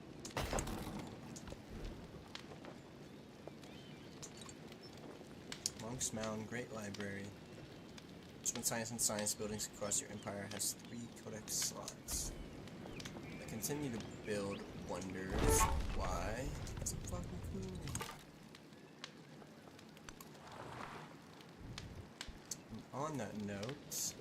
Monk's Mound, Great Library. One science and science buildings across your empire has 3 codex slots. I continue to build wonders. Why? It's fucking cool. On that note,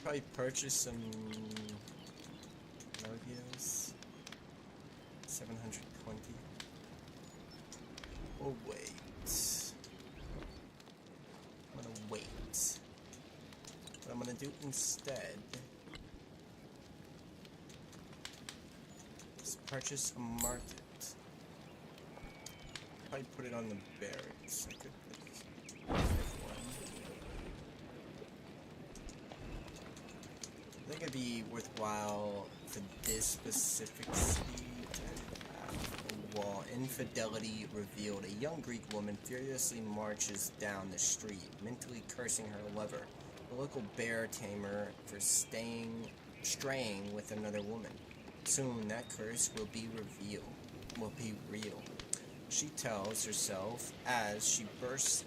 probably purchase some Logios. 720. Oh wait. I'm gonna wait. What I'm gonna do instead is purchase a market. Probably put it on the barracks. I could pick one. I think it'd be worthwhile for this specific city to have a wall. Infidelity revealed. A young Greek woman furiously marches down the street, mentally cursing her lover, the local bear tamer, for straying with another woman. Soon that curse will be real. She tells herself as she bursts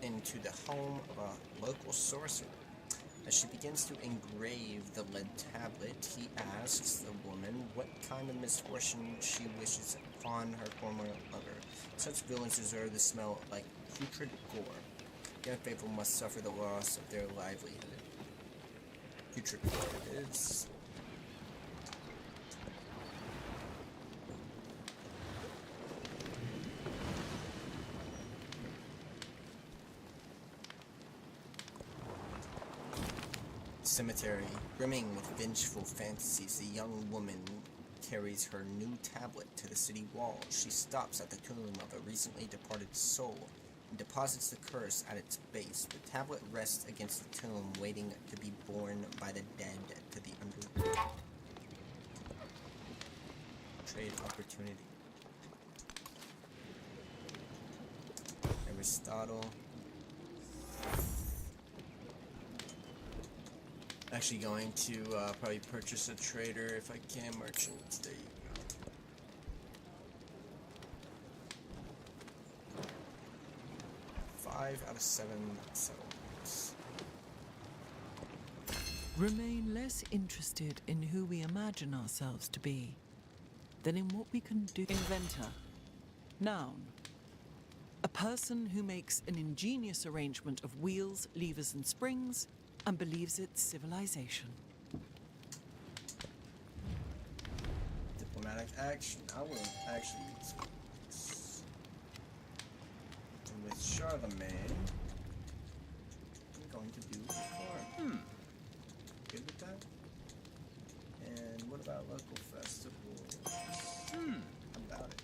into the home of a local sorcerer. As she begins to engrave the lead tablet, he asks the woman what kind of misfortune she wishes upon her former lover. Such villains deserve to smell like putrid gore. The unfaithful must suffer the loss of their livelihood. Putrid gore it is. Cemetery, brimming with vengeful fantasies, the young woman carries her new tablet to the city wall. She stops at the tomb of a recently departed soul and deposits the curse at its base. The tablet rests against the tomb, waiting to be borne by the dead to the underworld. Trade opportunity. Aristotle. Actually going to probably purchase a trader if I can. Merchants, there you go. Five out of 7 settlements. Remain less interested in who we imagine ourselves to be than in what we can do. Inventor. Noun. A person who makes an ingenious arrangement of wheels, levers, and springs and believes it's civilization. Diplomatic action. I will actually use this. And with Charlemagne, I'm going to do farm. Good with that? And what about local festivals? How about it?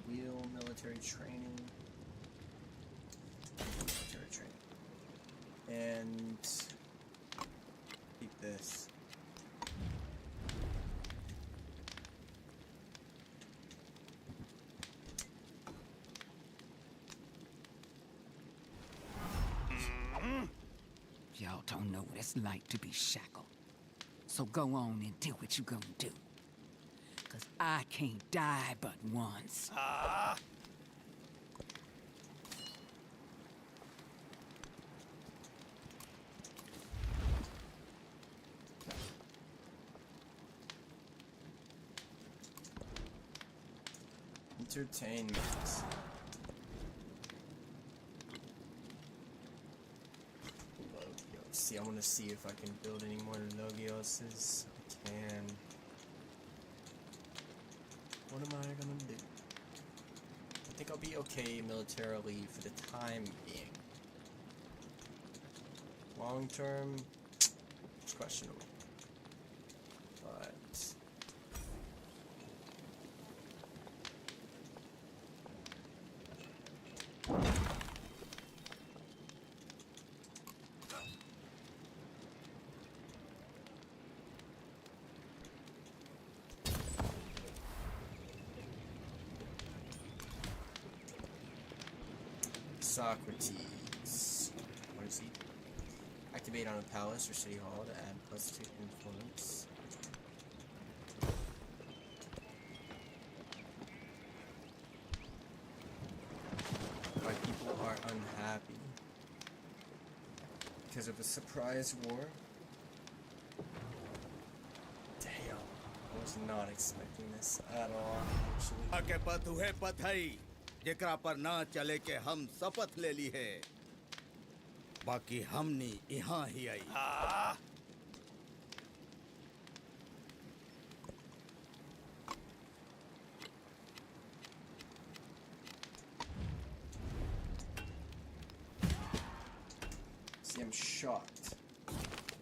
Wheel military training. Military training. And keep this. Y'all don't know what it's like to be shackled. So go on and do what you gonna do. 'Cause I can't die but once. Entertainment. Logios. See, I want to see if I can build any more Logioses. I can. What am I gonna do? I think I'll be okay militarily for the time being. Long term, it's questionable. But Socrates. What is he? Activate on a palace or city hall to add +2 influence. Why people are unhappy because of a surprise war. Damn, I was not expecting this at all. Actually. के पथ हुए पथ है जेकरा पर ना चले के हम शपथ ले ली है बाकी हमनी यहाँ ही आई See, I'm shocked.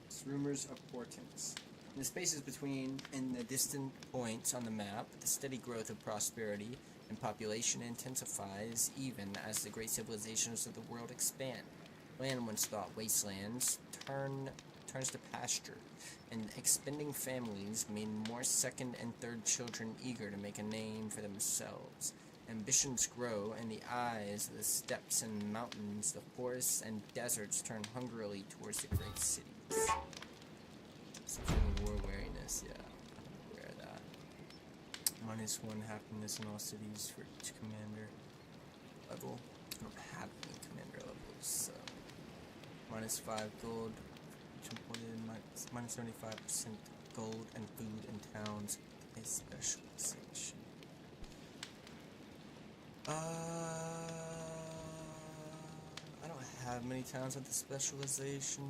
It's rumors of portents. In the spaces between in the distant points on the map, the steady growth of prosperity and population intensifies even as the great civilizations of the world expand. Land once thought wastelands turns to pasture, and expending families mean more second and third children eager to make a name for themselves. Ambitions grow, and the eyes of the steppes and mountains, the forests and deserts turn hungrily towards the great cities. Feeling war wariness, yeah. Wear that. -1 happiness in all cities for each commander level. I don't have any commander levels, so minus 5 gold, which imported minus 75% gold and food in towns, a specialization. I don't have many towns with the specialization.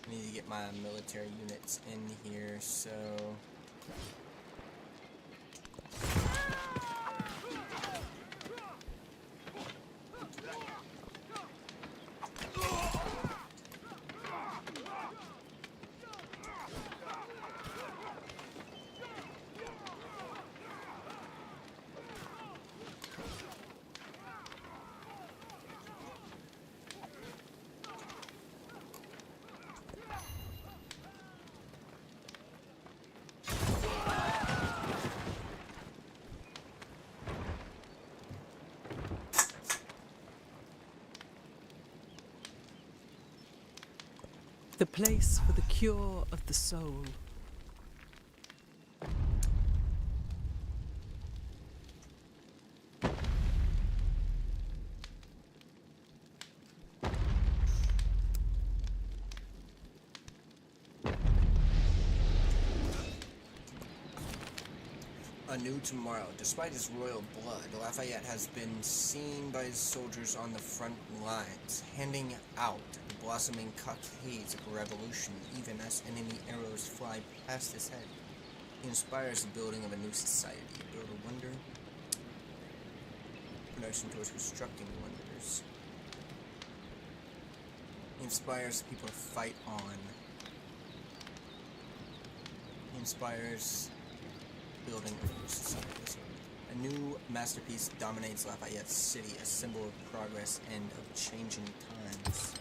I need to get my military units in here, so The place for the cure of the soul. a new tomorrow. Despite his royal blood, Lafeyette has been seen by his soldiers on the front lines, handing out the blossoming cockades of revolution, even as enemy arrows fly past his head. He inspires the building of a new society, build a wonder, production towards constructing wonders. He inspires people to fight on. He inspires building a new society. A new masterpiece dominates Lafayette's city, a symbol of progress and of changing times.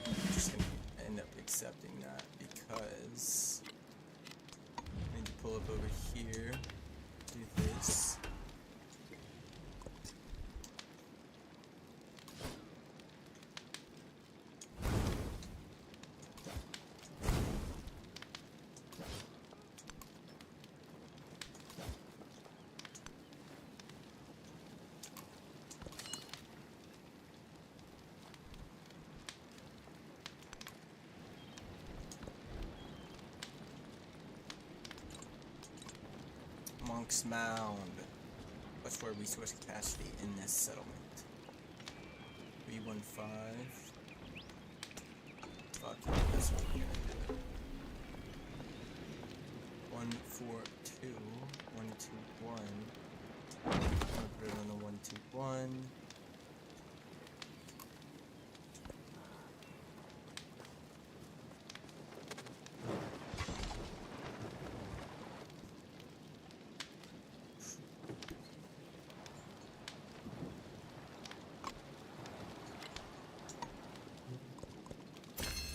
I'm just gonna end up accepting that because I need to pull up over here, do this. Monk's Mound. What's for resource capacity in this settlement? 315. Fuck, that's what we're gonna do. 142. 121. I'm gonna put it on the 121.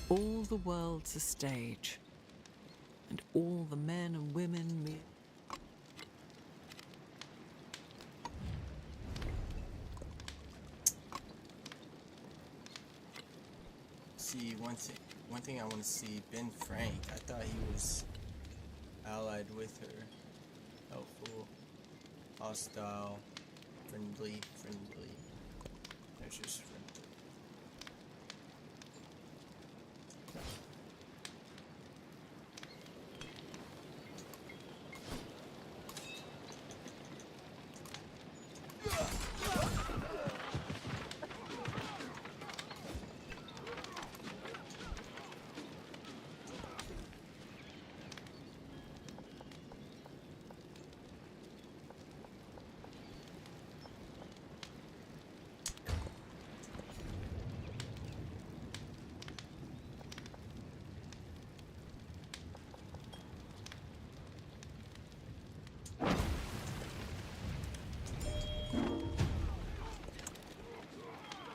All the world's a stage, and all the men and women meet. See, one thing I want to see, Ben Frank. I thought he was allied with her. Helpful, hostile, friendly. There's just friendly.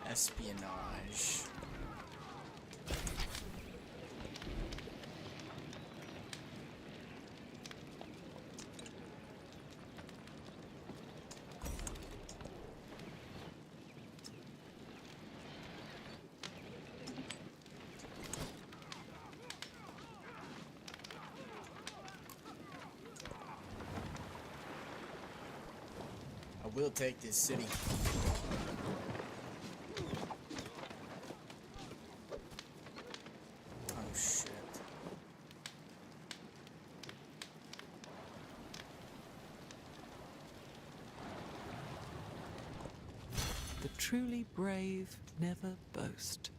Espionage. I will take this city. Oh shit. The truly brave never boast.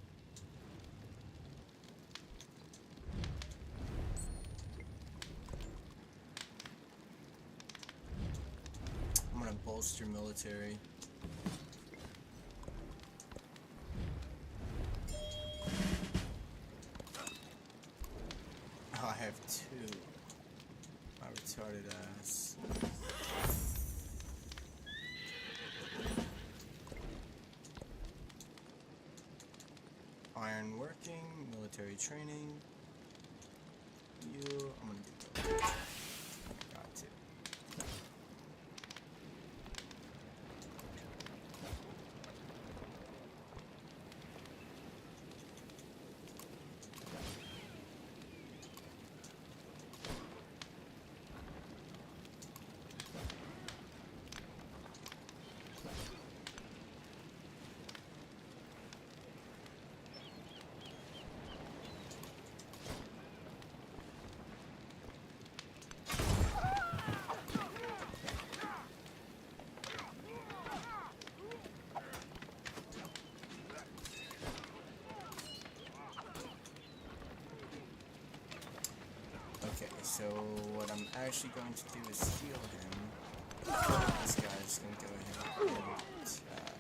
I'm gonna bolster military. Oh, I have two. My retarded ass. Iron working, military training. I'm gonna do that. Got to. Okay, so what I'm actually going to do is heal him. This guy's gonna go ahead and attack.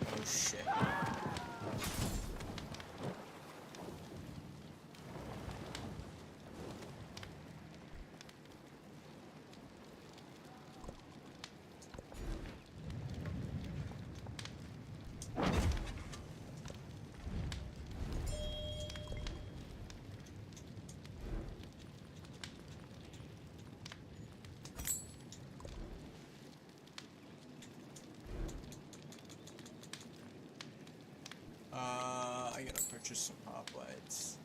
Oh shit. I gotta purchase some hoplites.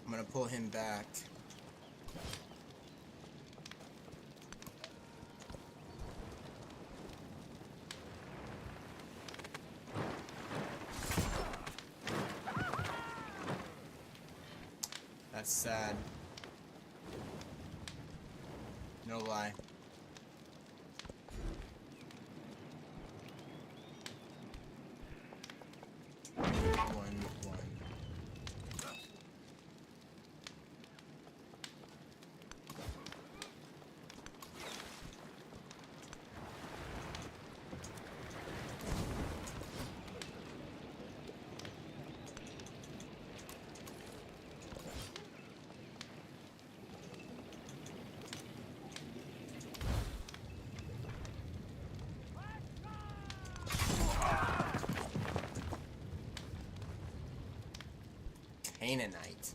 I'm gonna pull him back. That's sad. No lie. One. Canaanite.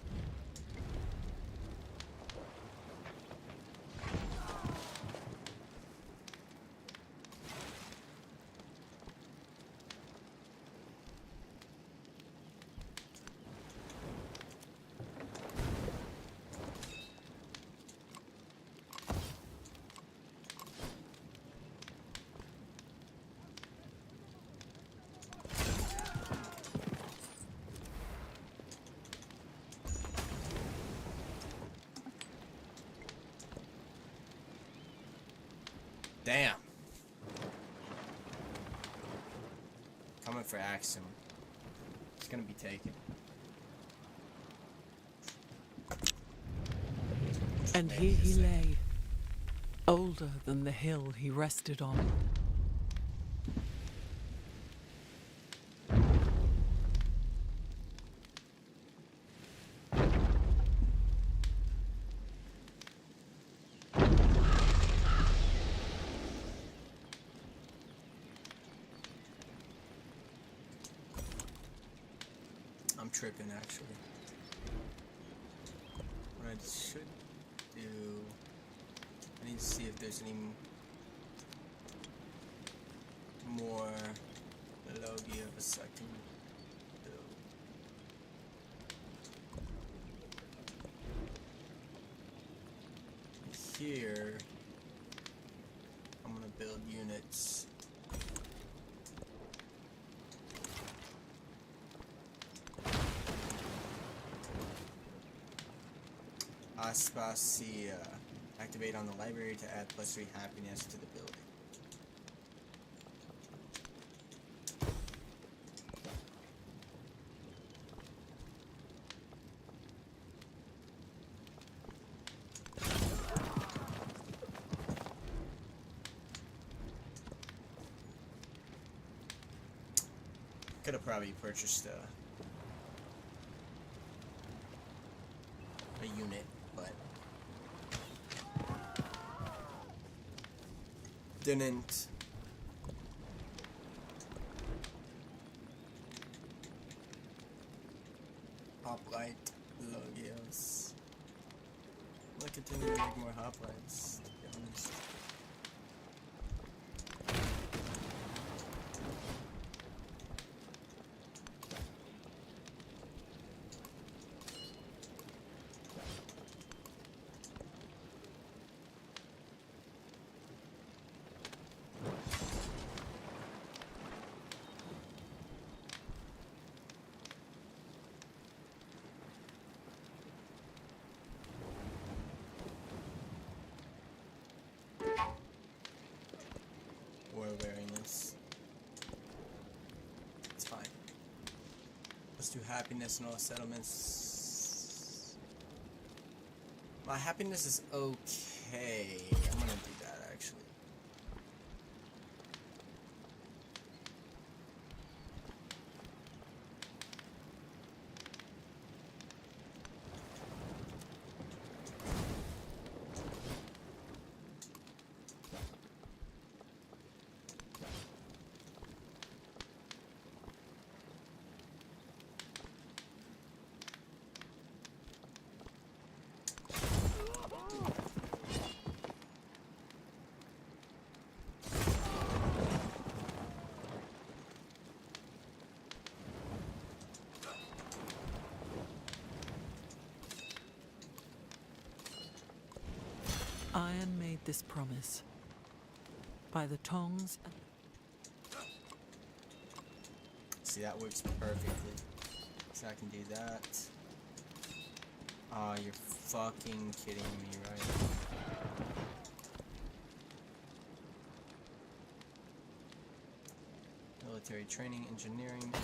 Damn. Coming for Axum. It's gonna be taken. And here he lay, older than the hill he rested on. I'm tripping, actually. What I should do... I need to see if there's any more Logia of a second. Here, I'm gonna build units. Aspasia. Activate on the library to add +3 happiness to the building. Could have probably purchased a unit, but didn't. Hoplite Logios. I'll continue to make more hoplites, to be honest. War wariness. It's fine. Let's do happiness in all settlements. My happiness is okay. I'm gonna do that actually. Iron made this promise. By the tongs. See, that works perfectly. So I can do that. Oh, you're fucking kidding me, right? Military training, engineering, and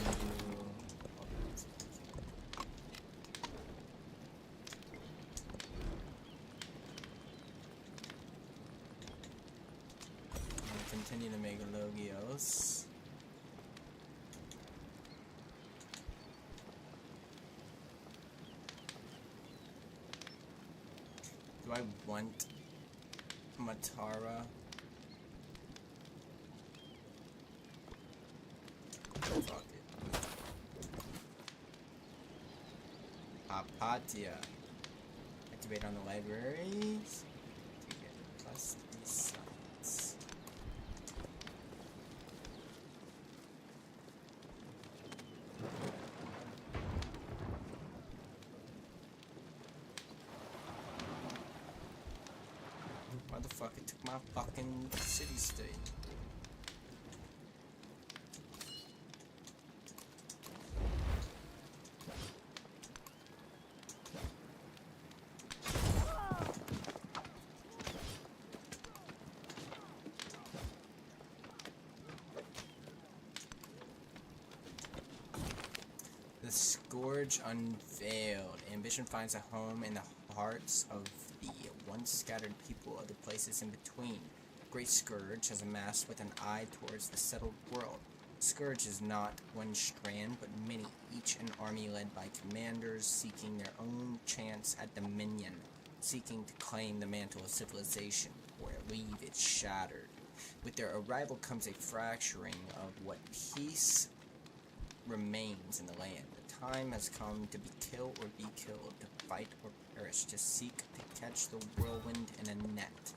continue to make Logios. Do I want Matara? Fuck it. Apatia. Activate on the libraries. To get +3 sites. Why the fuck it took my fucking city state? The Scourge unveiled. Ambition finds a home in the hearts of the once scattered people of the places in between. Great Scourge has amassed with an eye towards the settled world. Scourge is not one strand, but many, each an army led by commanders seeking their own chance at dominion, seeking to claim the mantle of civilization, or leave it shattered. With their arrival comes a fracturing of what peace remains in the land. The time has come to be killed or be killed, to fight or perish, to seek to catch the whirlwind in a net.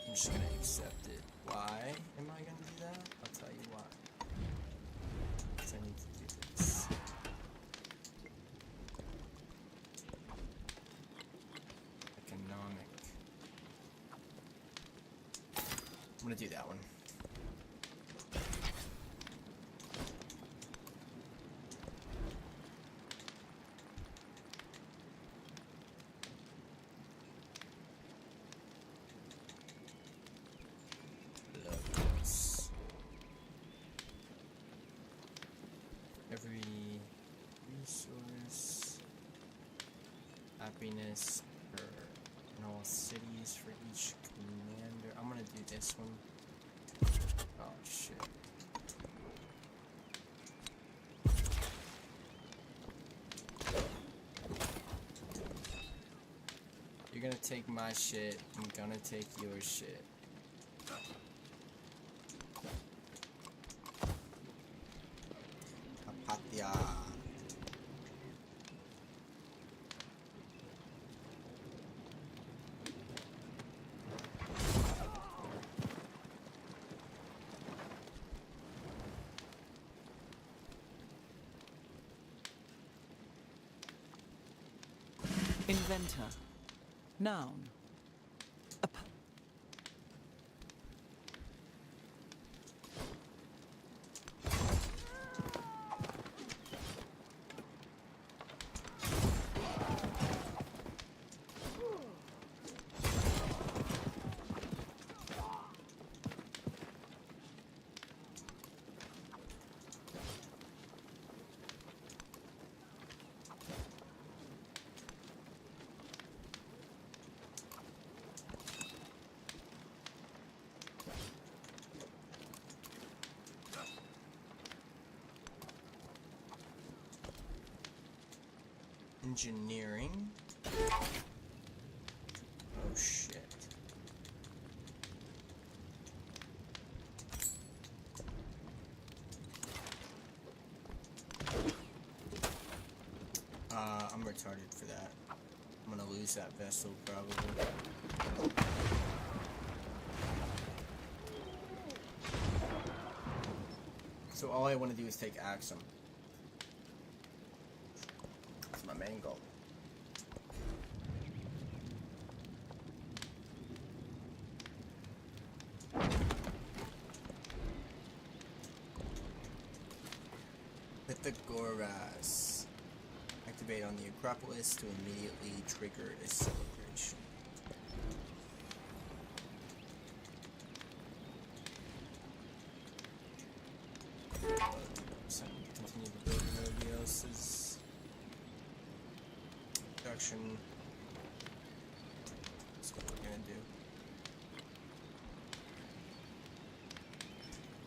I'm just gonna accept it. Why am I gonna do that? I'll tell you why. Because I need to do this. Economic. I'm gonna do that one. Locals. Every resource, happiness for in all cities for each commander. I'm gonna do this one. Oh shit. You're gonna take my shit, I'm gonna take your shit. Apatya. Inventor. Noun. Engineering. Oh shit. I'm retarded for that. I'm gonna lose that vessel probably. So all I want to do is take Axum. That's my main goal. Pythagoras. Activate on the Acropolis to immediately trigger a celebration. Continue to build Mobius's production. That's what we're gonna do.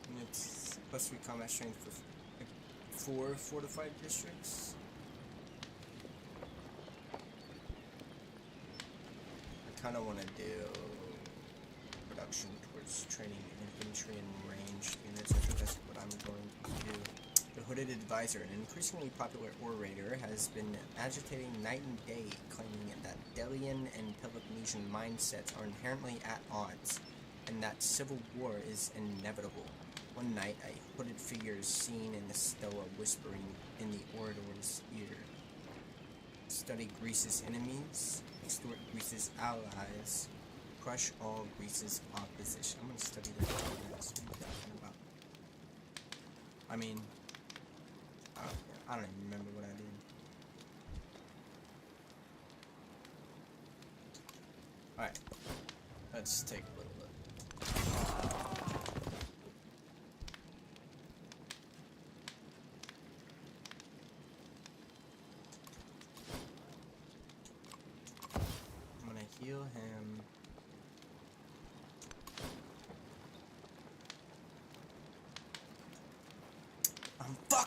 And it's +3 combat strength for 4 fortified districts. I kind of want to do production towards training infantry and ranged units. I think that's what I'm going to do. The Hooded Advisor, an increasingly popular orator, has been agitating night and day, claiming that Delian and Peloponnesian mindsets are inherently at odds, and that civil war is inevitable. One night, a hooded figure is seen in the Stoa whispering in the orator's ear. Study Greece's enemies, extort Greece's allies, crush all Greece's opposition. I'm going to study that. What are you talking about? I mean, I don't even remember what I did. Alright, let's take a little look.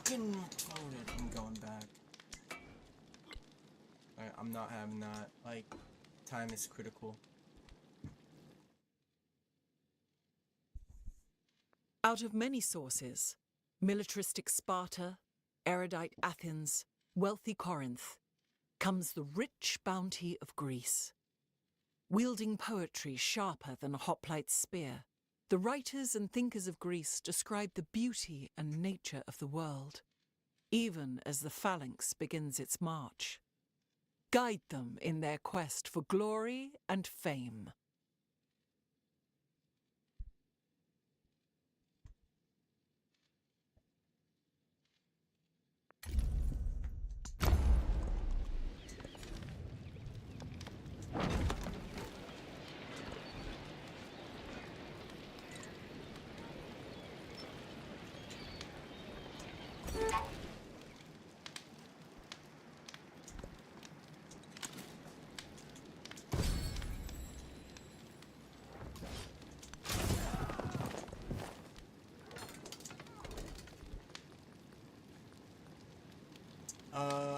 fucking retarded. I'm going back. Alright, I'm not having that. Like, time is critical. Out of many sources, militaristic Sparta, erudite Athens, wealthy Corinth, comes the rich bounty of Greece. Wielding poetry sharper than a hoplite's spear, the writers and thinkers of Greece describe the beauty and nature of the world, even as the phalanx begins its march. Guide them in their quest for glory and fame.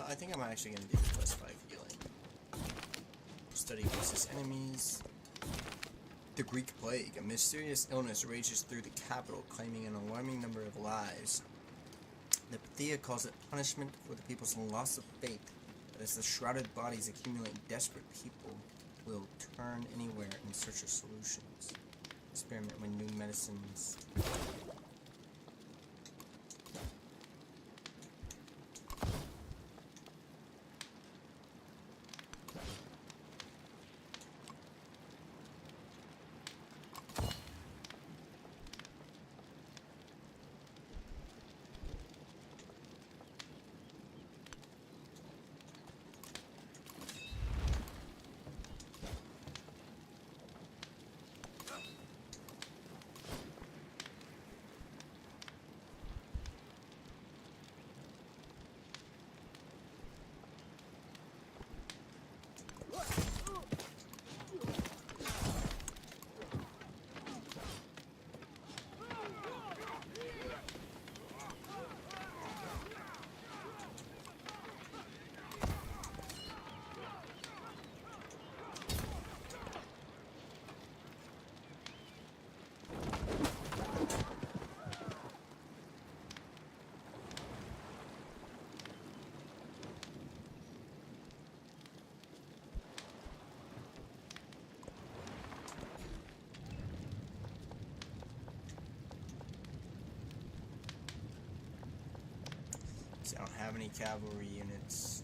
I think I'm actually gonna do the plus 5 healing. Study versus enemies. The Greek plague. A mysterious illness rages through the capital, claiming an alarming number of lives. The Pathia calls it punishment for the people's loss of faith. But as the shrouded bodies accumulate, desperate people will turn anywhere in search of solutions. Experiment with new medicines. I don't have any cavalry units.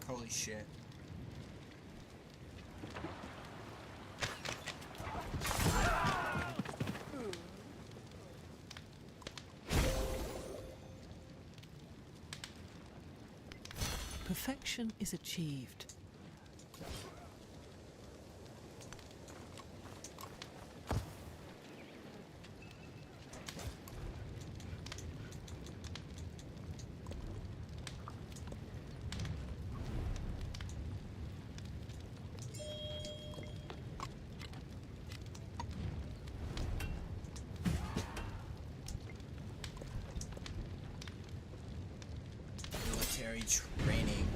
Holy shit. Perfection is achieved. Military training.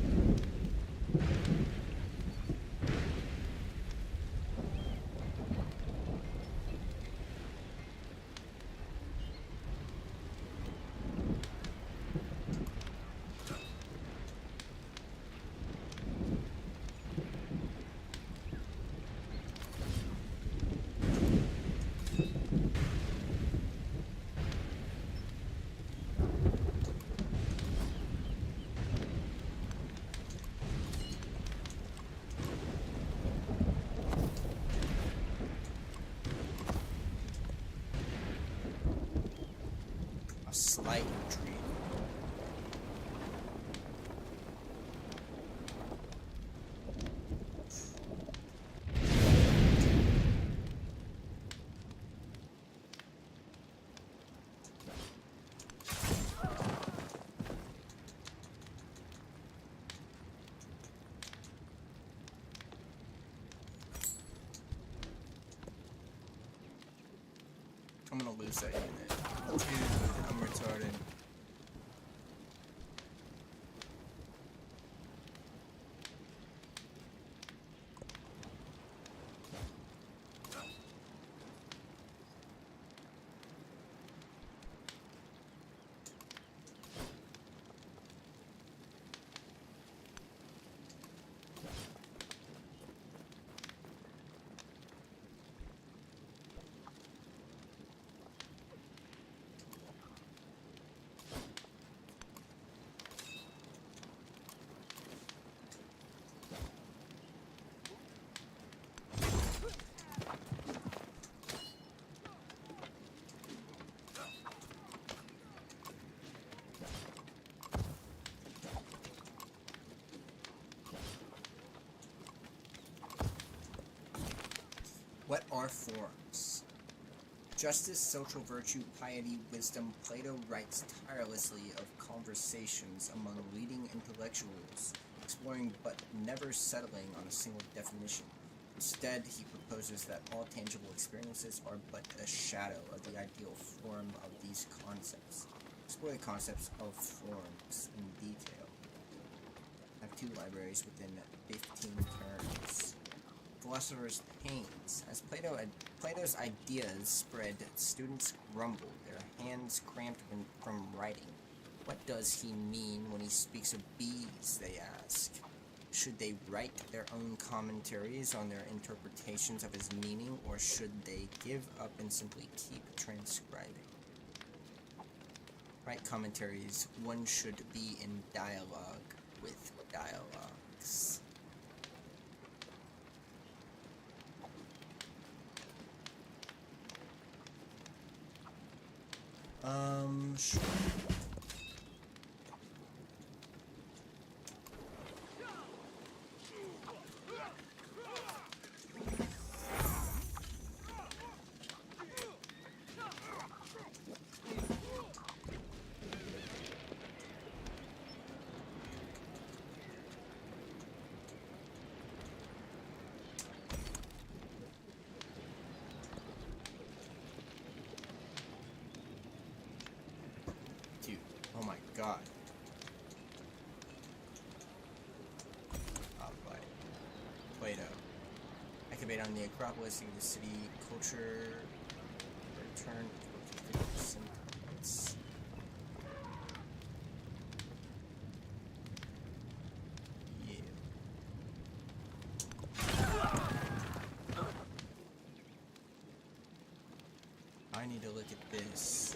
slight retreat. I'm gonna lose that unit. Dude, I'm retarded. What are forms? Justice, social virtue, piety, wisdom. Plato writes tirelessly of conversations among leading intellectuals, exploring but never settling on a single definition. Instead, he proposes that all tangible experiences are but a shadow of the ideal form of these concepts. Explore the concepts of forms in detail. I have 2 libraries within 15 turns. Philosopher's pains. As Plato's ideas spread, students grumbled, their hands cramped from writing. What does he mean when he speaks of bees, they ask. Should they write their own commentaries on their interpretations of his meaning, or should they give up and simply keep transcribing? Write commentaries. One should be in dialogue with dialogues. Sure. Dude, oh my god. Plato. Activate on the Acropolis, the city culture, return to 50% points. Yeah. I need to look at this.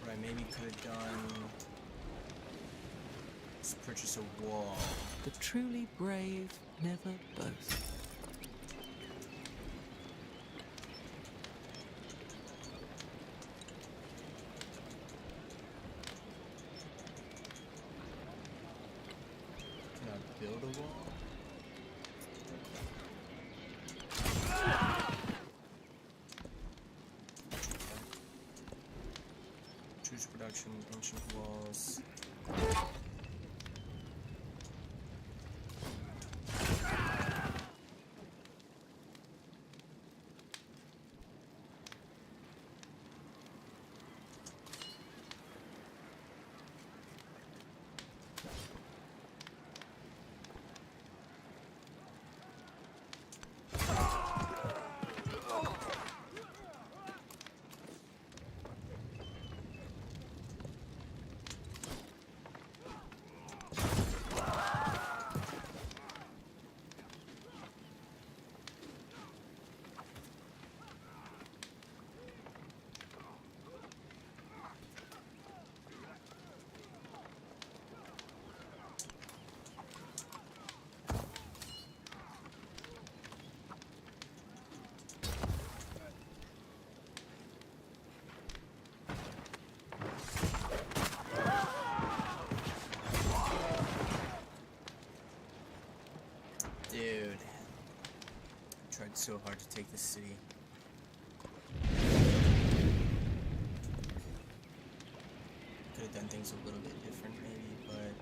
What I maybe could have done is purchase a wall. The truly brave never boast. Can I build a wall? Choose production, ancient walls. Dude. I tried so hard to take the city. Could have done things a little bit different maybe, but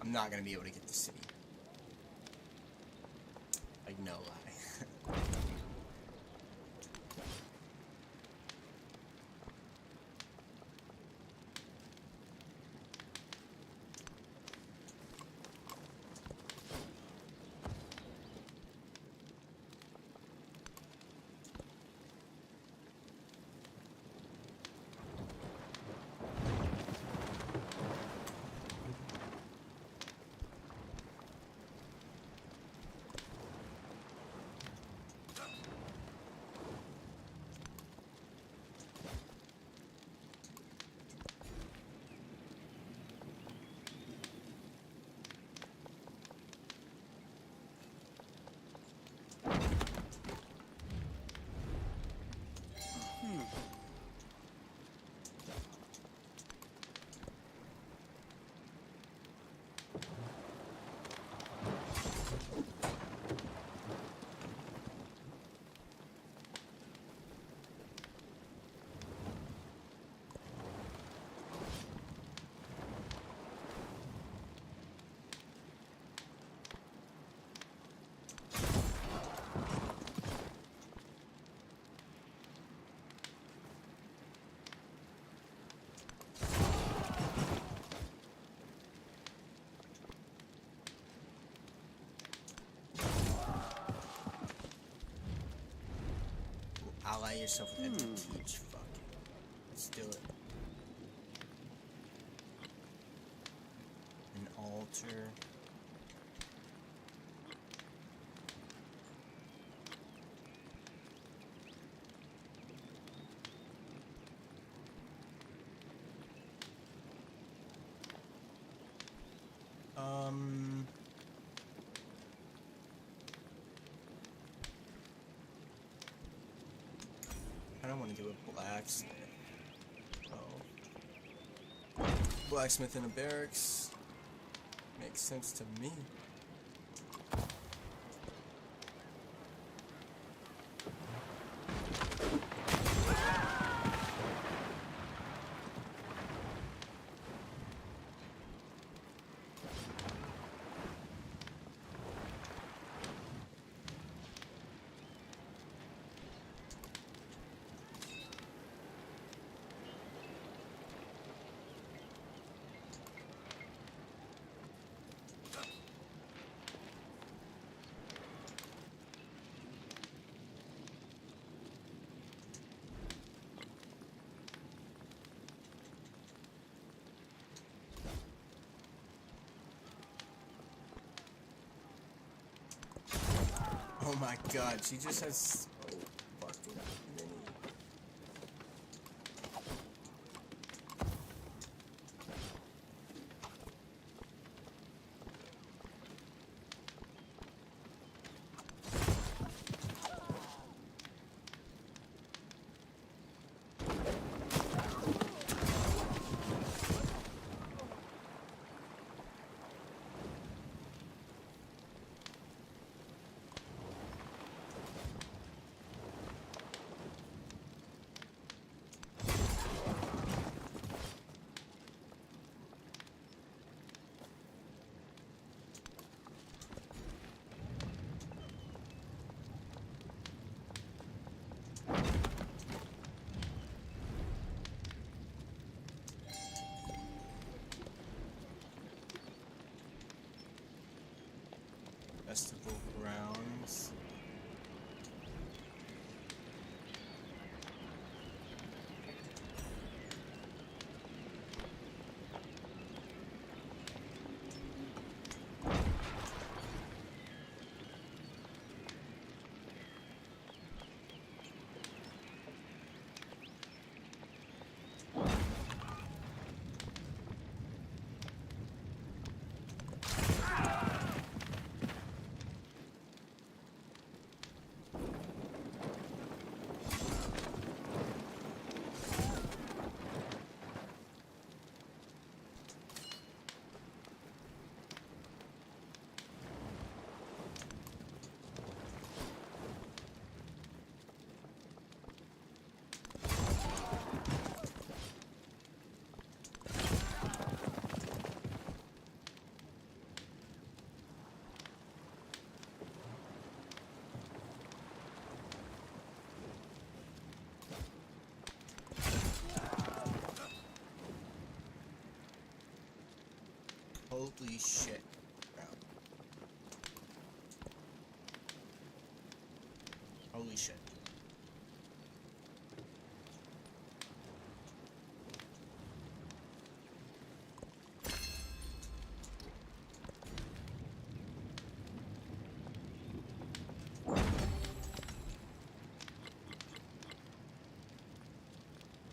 I'm not gonna be able to get the city. Like, no lie. Ally yourself with advantage. Fuck it. Let's do it. An altar. I don't want to do a blacksmith. Oh. Blacksmith in a barracks. Makes sense to me. Oh my god, she just has so fucking many. festival grounds. Holy shit, bro. Holy shit.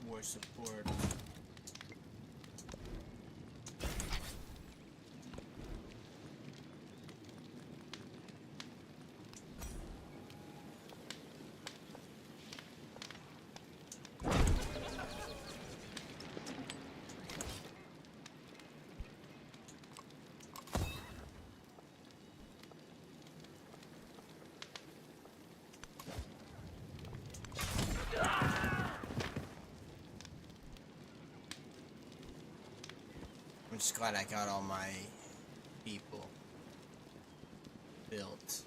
War support. I'm just glad I got all my people built.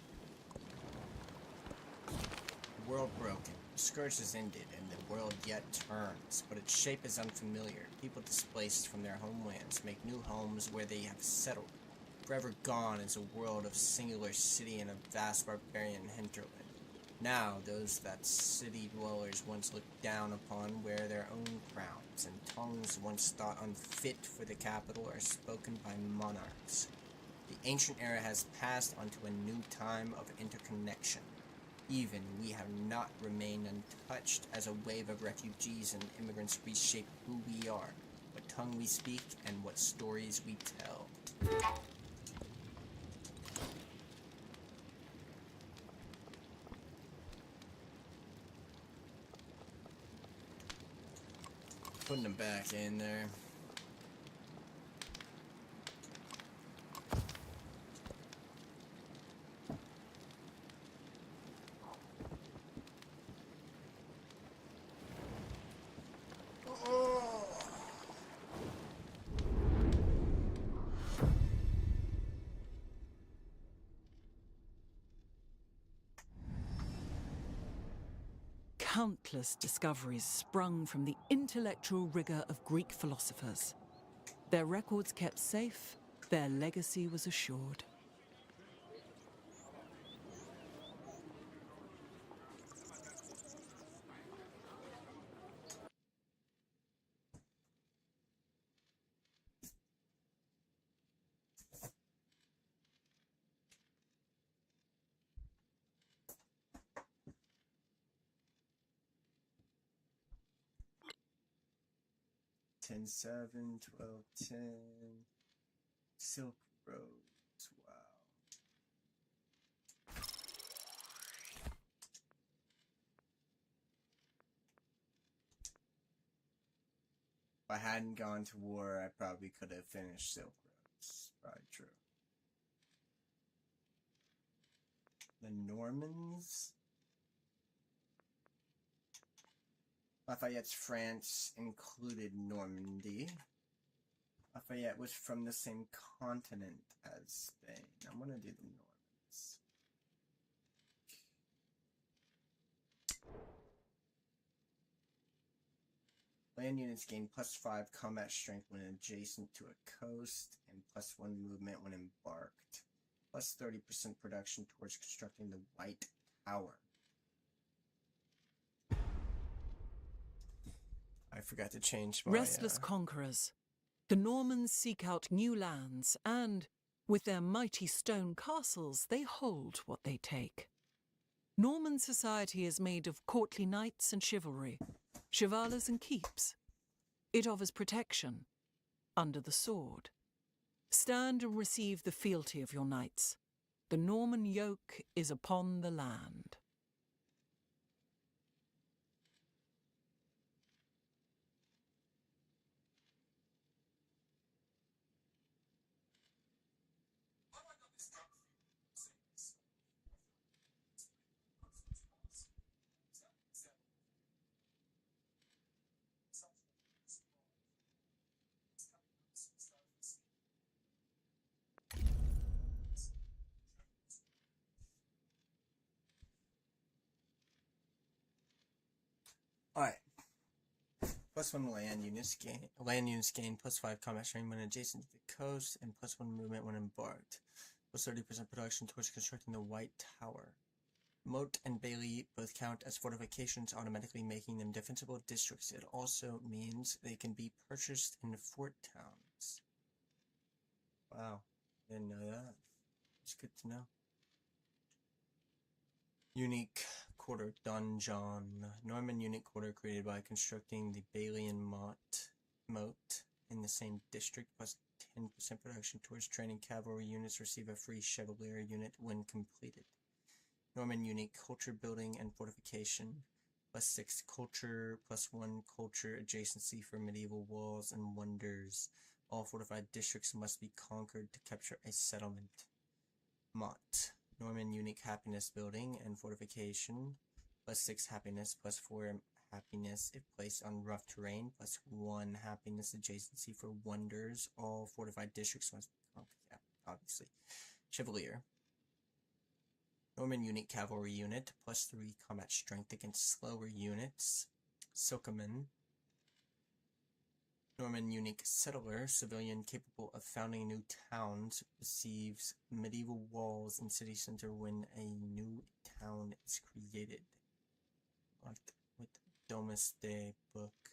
The world broken. The scourge has ended, and the world yet turns, but its shape is unfamiliar. People displaced from their homelands make new homes where they have settled. Forever gone is a world of singular city and a vast barbarian hinterland. Now, those that city dwellers once looked down upon wear their own crowns, and tongues once thought unfit for the capital are spoken by monarchs. The ancient era has passed onto a new time of interconnection. Even we have not remained untouched as a wave of refugees and immigrants reshape who we are, what tongue we speak, and what stories we tell. Putting them back in there. Countless discoveries sprung from the intellectual rigor of Greek philosophers. Their records kept safe, their legacy was assured. Ten 7, 12 10. Silk Roads, wow. If I hadn't gone to war, I probably could have finished Silk Roads. Probably true. The Normans? Lafayette's France included Normandy. Lafayette was from the same continent as Spain. I'm gonna do the Normans. Land units gain +5 combat strength when adjacent to a coast, and +1 movement when embarked. Plus 30% production towards constructing the White Tower. I forgot to change my... Restless conquerors, the Normans seek out new lands, and, with their mighty stone castles, they hold what they take. Norman society is made of courtly knights and chivalry, chivalers and keeps. It offers protection under the sword. Stand and receive the fealty of your knights. The Norman yoke is upon the land. Alright. +1 land units gain +5 combat strength when adjacent to the coast, and +1 movement when embarked. +30% production towards constructing the White Tower. Moat and Bailey both count as fortifications, automatically making them defensible districts. It also means they can be purchased in fort towns. Wow, didn't know that. It's good to know. Unique quarter donjon. Norman unique quarter created by constructing the Balian moat in the same district, plus 10% production towards training cavalry units. Receive a free chevalier unit when completed. Norman unique culture building and fortification. +6 culture, +1 culture adjacency for medieval walls and wonders. All fortified districts must be conquered to capture a settlement. Mott. Norman unique happiness building and fortification. +6 happiness, +4 happiness if placed on rough terrain. +1 happiness adjacency for wonders. All fortified districts must be conquered. Obviously. Chevalier. Norman unique cavalry unit. +3 combat strength against slower units. Silkeman. Norman unique settler, civilian capable of founding new towns, receives medieval walls in city center when a new town is created. Like with Domus de Book.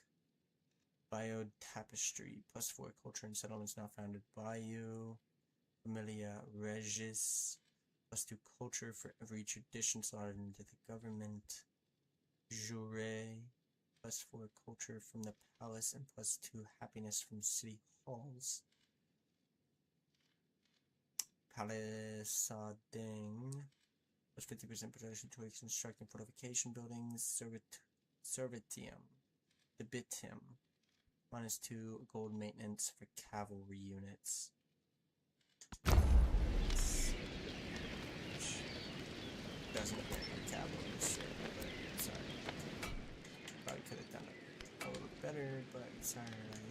Bio Tapestry, +4 culture and settlements now founded by you. Familia Regis, +2 culture for every tradition slotted into the government. Jure, +4 culture from the palace and +2 happiness from city halls. Palisading, +50% production towards constructing fortification buildings. Servitium, Debitium, -2 gold maintenance for cavalry units. Doesn't appear on cavalry, sure, but sorry. Probably could have done it a little better, but sorry.